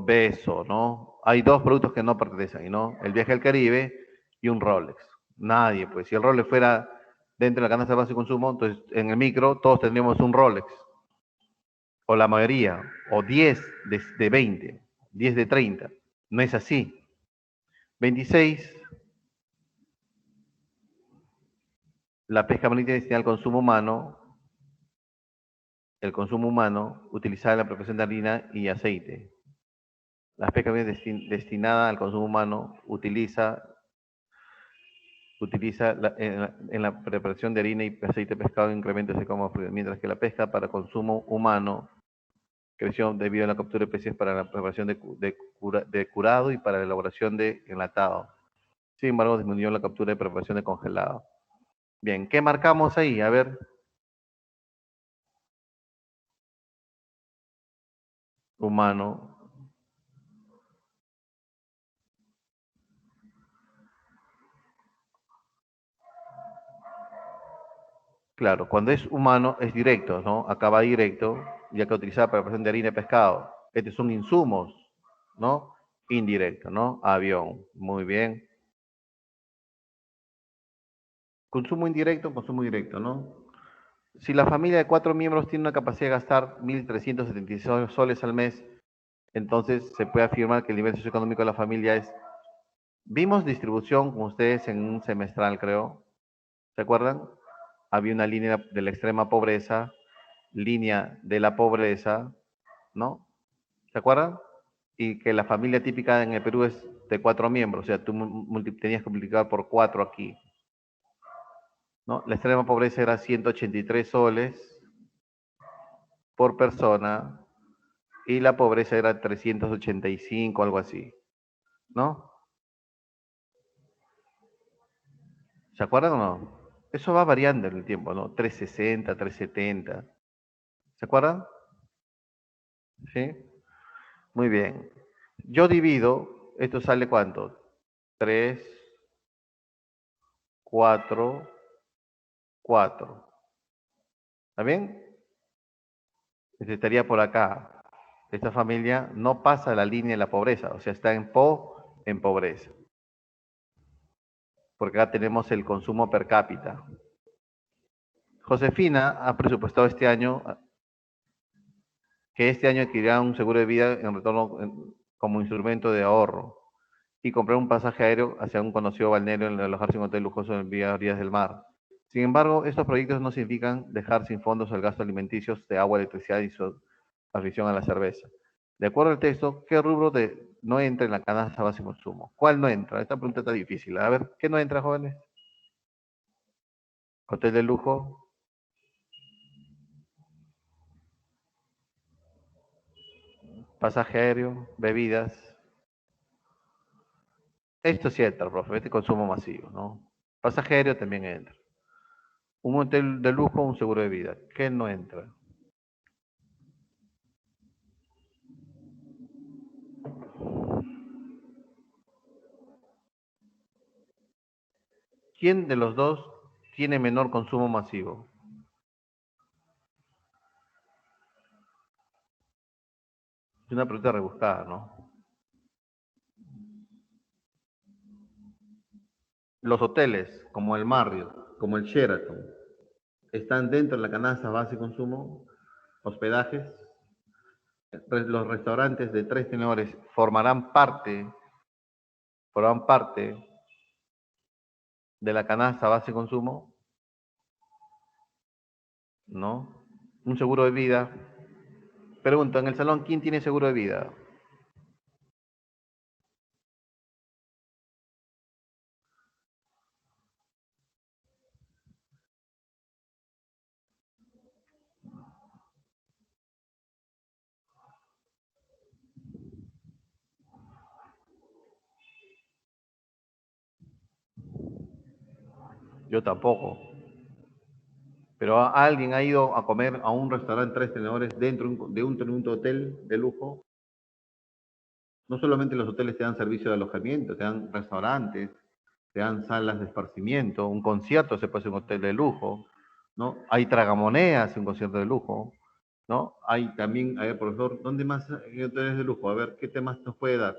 beso, ¿no? Hay dos productos que no pertenecen ahí, ¿no? El viaje al Caribe y un Rolex. Nadie, pues si el Rolex fuera dentro de la canasta de base de consumo, entonces en el micro todos tendríamos un Rolex. O la mayoría, o 10 de 20, 10 de 30. No es así. 26, la pesca marítima destinada al consumo humano, el consumo humano utilizada en la preparación de harina y aceite. La pesca marítima destinada al consumo humano utiliza en la preparación de harina y aceite de pescado incrementos de como mientras que la pesca para consumo humano creció debido a la captura de especies para la preparación de curado y para la elaboración de enlatado. Sin embargo, disminuyó la captura y preparación de congelado. Bien, ¿qué marcamos ahí? A ver, humano. Claro, cuando es humano es directo, ¿no? Acaba directo, ya que utilizar para preparación de harina y pescado. Estos son insumos, ¿no? Indirecto, ¿no? Avión, muy bien. Consumo indirecto, ¿no? Si la familia de 4 miembros tiene una capacidad de gastar 1.376 soles al mes, entonces se puede afirmar que el nivel socioeconómico de la familia es... Vimos distribución con ustedes en un semestral, creo. ¿Se acuerdan? Había una línea de la extrema pobreza, línea de la pobreza, ¿no? ¿Se acuerdan? Y que la familia típica en el Perú es de 4 miembros, o sea, tú tenías que multiplicar por 4 aquí, ¿no? La extrema pobreza era 183 soles por persona y la pobreza era 385, algo así, ¿no? ¿Se acuerdan o no? Eso va variando en el tiempo, ¿no? 360, 370. ¿Se acuerdan? ¿Sí? Muy bien. Yo divido, esto sale ¿cuánto? 3, 4, 4. ¿Está bien? Este estaría por acá. Esta familia no pasa la línea de la pobreza, o sea, está en pobreza. Porque acá tenemos el consumo per cápita. Josefina ha presupuestado este año que este año adquirirá un seguro de vida en retorno como instrumento de ahorro y comprar un pasaje aéreo hacia un conocido balneario en alojarse en un hotel lujoso en orillas del mar. Sin embargo, estos proyectos no significan dejar sin fondos el gasto alimenticios de agua, electricidad y su afición a la cerveza. De acuerdo al texto, ¿qué rubro no entra en la canasta base de consumo? ¿Cuál no entra? Esta pregunta está difícil. A ver, ¿qué no entra, jóvenes? Hotel de lujo, pasaje aéreo, bebidas. Esto sí entra, profe, este consumo masivo, ¿no? Pasaje aéreo también entra. Un hotel de lujo, un seguro de vida. ¿Qué no entra? ¿Quién de los dos tiene menor consumo masivo? Es una pregunta rebuscada, ¿no? Los hoteles, como el Marriott, como el Sheraton, están dentro de la canasta base de consumo. Hospedajes, los restaurantes de 3 tenedores formarán parte de la canasta base de consumo, ¿no? Un seguro de vida. Pregunto, en el salón, ¿quién tiene seguro de vida? Yo tampoco. Pero alguien ha ido a comer a un restaurante 3 tenedores dentro de un hotel de lujo. No solamente los hoteles te dan servicio de alojamiento, te dan restaurantes, te dan salas de esparcimiento, un concierto se puede hacer en un hotel de lujo, ¿no? Hay tragamonedas en un concierto de lujo, ¿no? Hay también, a ver, profesor, ¿dónde más hay hoteles de lujo? A ver, ¿qué temas nos puede dar?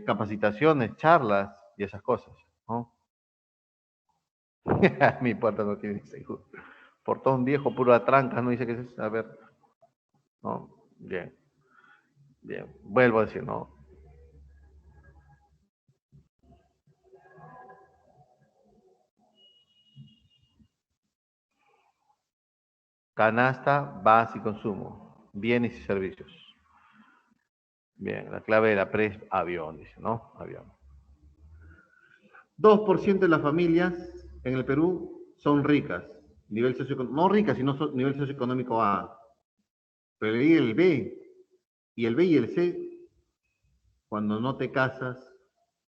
Capacitaciones, charlas y esas cosas, ¿no? Mi puerta no tiene seguro. Portón viejo, puro tranca, ¿no? Dice que es, a ver, ¿no? Bien, bien. Vuelvo a decir, ¿no? Canasta, base y consumo, bienes y servicios. Bien, la clave de la pre avión, dice, ¿no? Avión. 2% de las familias en el Perú son ricas, nivel socioeconómico, no ricas, sino nivel socioeconómico A. Pero el B, y el B y el C, cuando no te casas,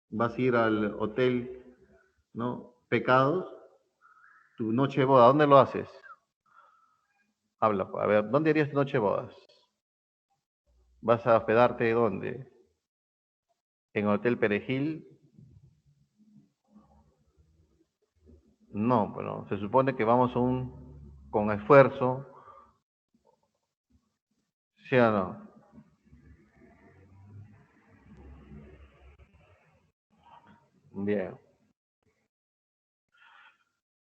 vas a ir al hotel, ¿no? Pecados, tu noche de boda, ¿dónde lo haces? Habla, a ver, ¿dónde harías tu noche de bodas? ¿Vas a hospedarte dónde? ¿En Hotel Perejil? No, pero se supone que vamos con esfuerzo, ¿sí o no? Bien,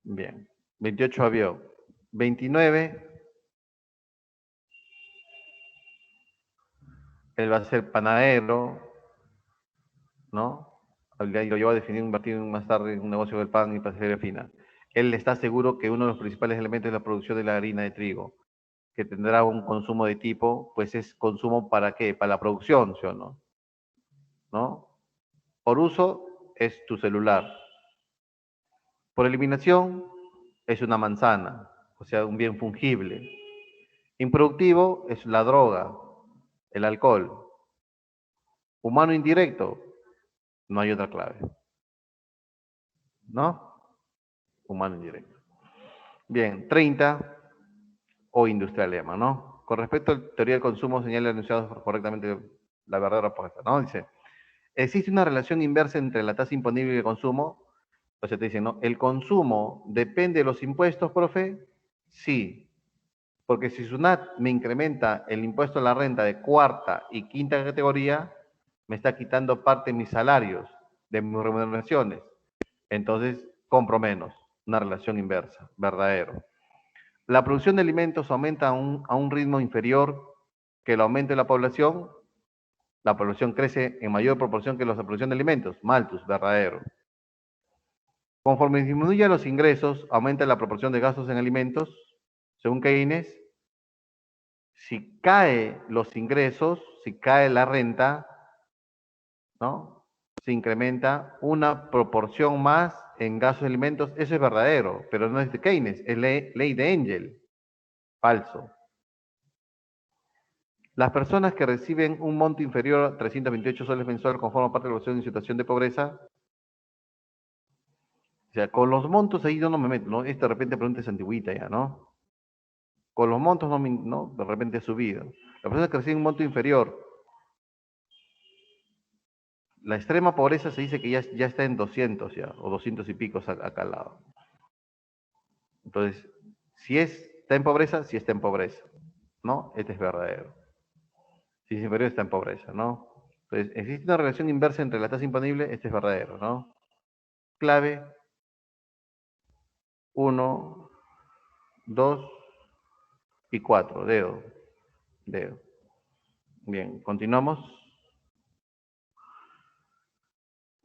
bien. 28 avión. 29, él va a ser panadero, ¿no? Lo lleva a definir invertir más tarde en un negocio del pan y pastelería fina. Él está seguro que uno de los principales elementos es la producción de la harina de trigo, que tendrá un consumo de tipo, pues es consumo para qué, para la producción, ¿sí o no? ¿No? Por uso es tu celular. Por eliminación es una manzana, o sea, un bien fungible. Improductivo es la droga, el alcohol. Humano indirecto, no hay otra clave, ¿no? Humano indirecto. Bien, 30 o industrial llama, ¿no? Con respecto a la teoría del consumo, señala enunciado correctamente la verdadera respuesta, ¿no? Dice, existe una relación inversa entre la tasa imponible y el consumo. O sea, te dicen, ¿no? ¿El consumo depende de los impuestos, profe? Sí, porque si SUNAT me incrementa el impuesto a la renta de cuarta y quinta categoría, me está quitando parte de mis salarios, de mis remuneraciones. Entonces, compro menos. Una relación inversa, verdadero. La producción de alimentos aumenta a un ritmo inferior que el aumento de la población crece en mayor proporción que la producción de alimentos, maltus, verdadero. Conforme disminuyen los ingresos, aumenta la proporción de gastos en alimentos, según Keynes. Si cae los ingresos, si cae la renta, ¿no? Se incrementa una proporción más en gastos de alimentos, eso es verdadero, pero no es de Keynes, es ley de Engel, falso. Las personas que reciben un monto inferior a 328 soles mensual conforman parte de la población en situación de pobreza. O sea, con los montos ahí yo no me meto, ¿no? Esto de repente pregunta es antigüita ya, ¿no? Con los montos no, de repente ha subido. Las personas que reciben un monto inferior, la extrema pobreza se dice que ya está en 200 ya, o 200 y pico acá al lado. Entonces, si está en pobreza, si está en pobreza, ¿no? Este es verdadero. Si es inferior, está en pobreza, ¿no? Entonces, existe una relación inversa entre la tasa imponible, este es verdadero, ¿no? Clave, uno, 2 y 4, dedo. Bien, continuamos.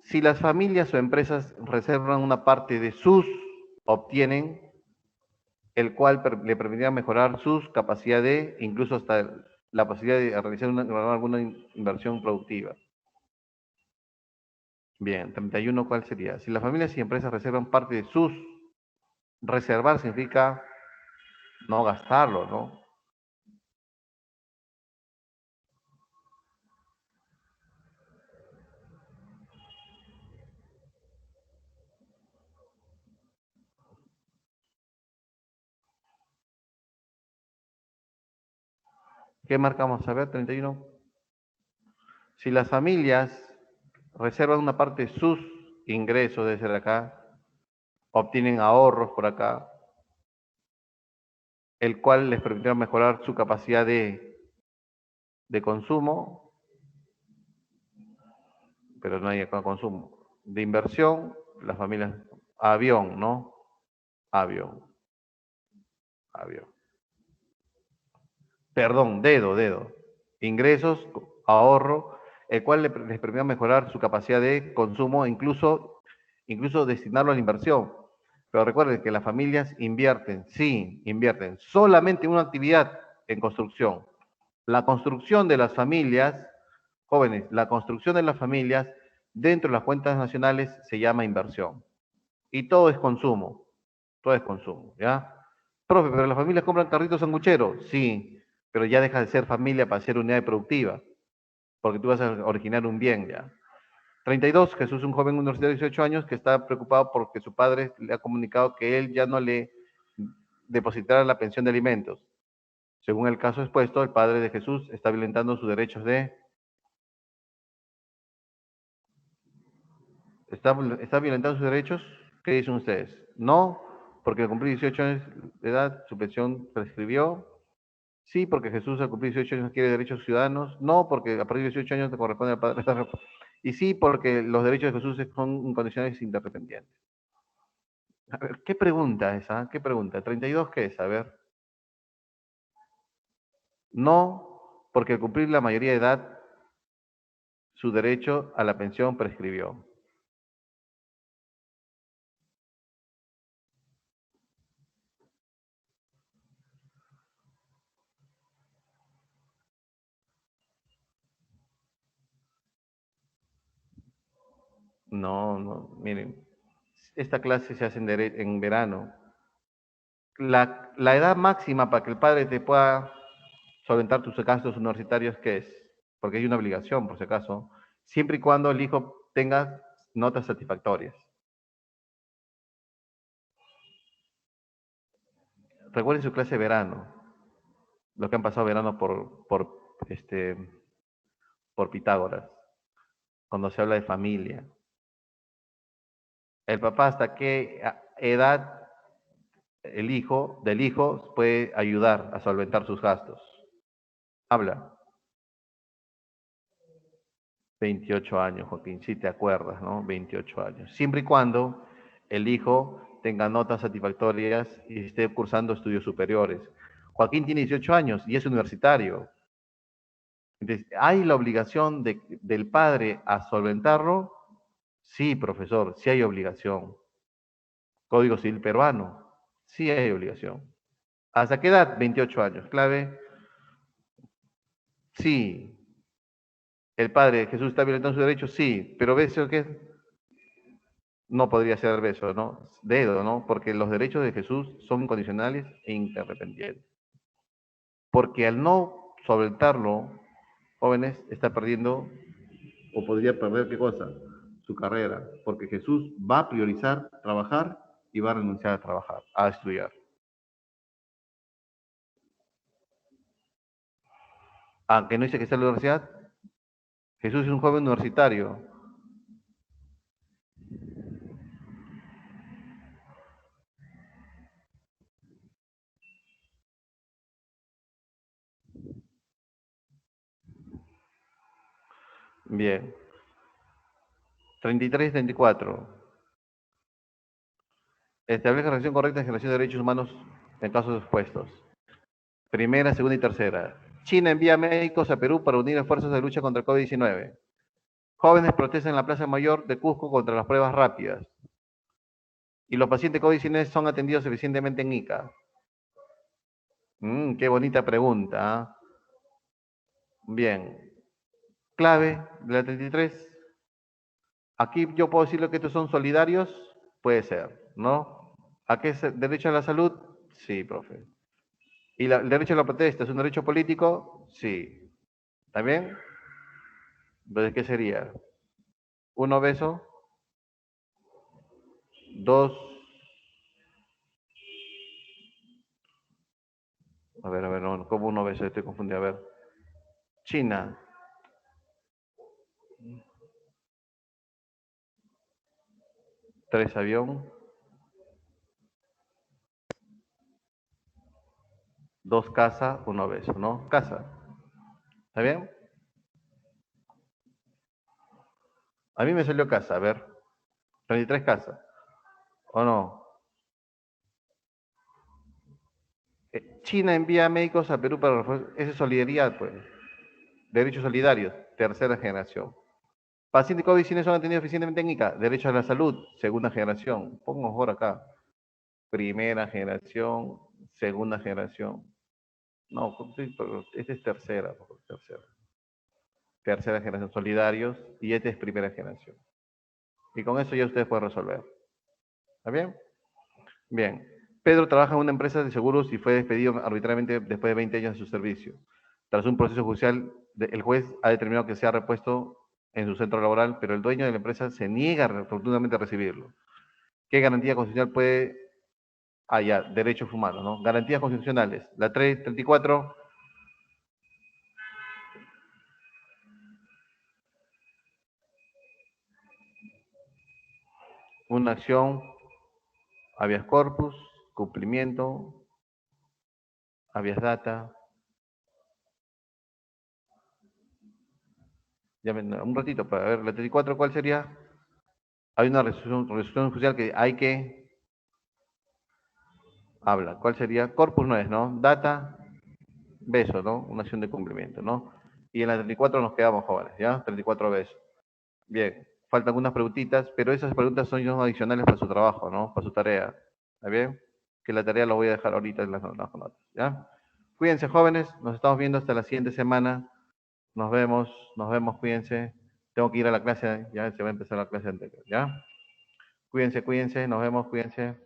Si las familias o empresas reservan una parte de sus, obtienen, el cual le permitirá mejorar sus capacidades, incluso hasta la posibilidad de realizar alguna inversión productiva. Bien, 31, ¿cuál sería? Si las familias y empresas reservan parte de sus, reservar significa no gastarlo, ¿no? ¿Qué marcamos? A ver, 31. Si las familias reservan una parte de sus ingresos, debe ser acá, obtienen ahorros por acá, el cual les permitirá mejorar su capacidad de consumo, pero no hay acá consumo, de inversión, las familias, avión, ¿no? Avión, avión. Perdón, dedo. Ingresos, ahorro, el cual les permitirá mejorar su capacidad de consumo, incluso destinarlo a la inversión. Pero recuerden que las familias invierten, sí, invierten solamente en una actividad, en construcción. La construcción de las familias, jóvenes, la construcción de las familias dentro de las cuentas nacionales se llama inversión. Y todo es consumo, ¿ya? Profe, pero las familias compran carritos sangucheros, sí, pero ya deja de ser familia para ser unidad productiva, porque tú vas a originar un bien, ¿ya? 32, Jesús, un joven universitario de 18 años que está preocupado porque su padre le ha comunicado que él ya no le depositará la pensión de alimentos. Según el caso expuesto, el padre de Jesús está violentando sus derechos ¿Está violentando sus derechos? ¿Qué dicen ustedes? No, porque al cumplir 18 años de edad su pensión prescribió. Sí, porque Jesús al cumplir 18 años quiere derechos ciudadanos. No, porque a partir de 18 años te corresponde al Padre. Y sí, porque los derechos de Jesús son incondicionales e interdependientes. A ver, ¿qué pregunta esa? ¿Qué pregunta? ¿32 qué es? A ver. No, porque al cumplir la mayoría de edad, su derecho a la pensión prescribió. No, no, miren, esta clase se hace en verano. La edad máxima para que el padre te pueda solventar tus gastos universitarios, ¿qué es? Porque hay una obligación, por si acaso, siempre y cuando el hijo tenga notas satisfactorias. Recuerden su clase de verano, lo que han pasado verano por Pitágoras, cuando se habla de familia. El papá hasta qué edad del hijo puede ayudar a solventar sus gastos. Habla. 28 años, Joaquín, si te acuerdas, ¿no? 28 años. Siempre y cuando el hijo tenga notas satisfactorias y esté cursando estudios superiores. Joaquín tiene 18 años y es universitario. Entonces, ¿hay la obligación del padre a solventarlo? Sí, profesor, sí hay obligación. Código Civil peruano, sí hay obligación. ¿Hasta qué edad? 28 años. Clave, sí. ¿El padre Jesús está violentando sus derechos? Sí. ¿Pero ves lo que es? No podría ser beso, ¿no? Dedo, ¿no? Porque los derechos de Jesús son incondicionales e interdependientes. Porque al no solventarlo, jóvenes, está perdiendo o podría perder qué cosa? Su carrera. Porque Jesús va a priorizar trabajar y va a renunciar a trabajar, a estudiar. Aunque no dice que está en la universidad, Jesús es un joven universitario. Bien. 33 y 34. Establece relación correcta en generación de derechos humanos en casos expuestos. Primera, segunda y tercera. China envía médicos a Perú para unir esfuerzos de lucha contra el COVID-19. Jóvenes protestan en la Plaza Mayor de Cusco contra las pruebas rápidas. Y los pacientes COVID-19 son atendidos eficientemente en ICA. Qué bonita pregunta. ¿Ah? Bien. Clave de la 33. Aquí yo puedo decirle que estos son solidarios. Puede ser, ¿no? ¿A qué es el derecho a la salud? Sí, profe. ¿Y el derecho a la protesta es un derecho político? Sí. ¿Está bien? Entonces, ¿qué sería? Un obeso, dos, a ver, no, ¿cómo un obeso? Estoy confundido. A ver, China, tres avión, dos casa, un obeso, ¿no? Casa, ¿está bien? A mí me salió casa, a ver, 33 casas, ¿o no? China envía médicos a Perú para refuerzos, esa es solidaridad, pues, derechos solidarios, tercera generación. Pacientes COVID-19 son atendidos eficientemente en ICA, derechos a la salud, segunda generación. Pongo mejor acá, primera generación, segunda generación. No, esta es tercera, tercera. Tercera generación solidarios y esta es primera generación. Y con eso ya ustedes pueden resolver. ¿Está bien? Bien. Pedro trabaja en una empresa de seguros y fue despedido arbitrariamente después de 20 años de su servicio. Tras un proceso judicial, el juez ha determinado que sea repuesto en su centro laboral, pero el dueño de la empresa se niega rotundamente a recibirlo. ¿Qué garantía constitucional puede... Ah, ya, derechos humanos, ¿no? Garantías constitucionales. La 334, una acción. habeas corpus, cumplimiento, habeas data. Un ratito para ver, la 34, ¿cuál sería? Hay una resolución judicial que hay que habla. ¿Cuál sería? Corpus no es, ¿no? Data, beso, ¿no? Una acción de cumplimiento, ¿no? Y en la 34 nos quedamos, jóvenes, ¿ya? 34 besos. Bien, faltan algunas preguntitas, pero esas preguntas son ya adicionales para su trabajo, ¿no? Para su tarea. ¿Está bien? Que la tarea la voy a dejar ahorita en las notas, ¿ya? Cuídense, jóvenes, nos estamos viendo hasta la siguiente semana. Nos vemos, cuídense. Tengo que ir a la clase, ya se va a empezar la clase anterior, ¿ya? Cuídense, nos vemos, cuídense.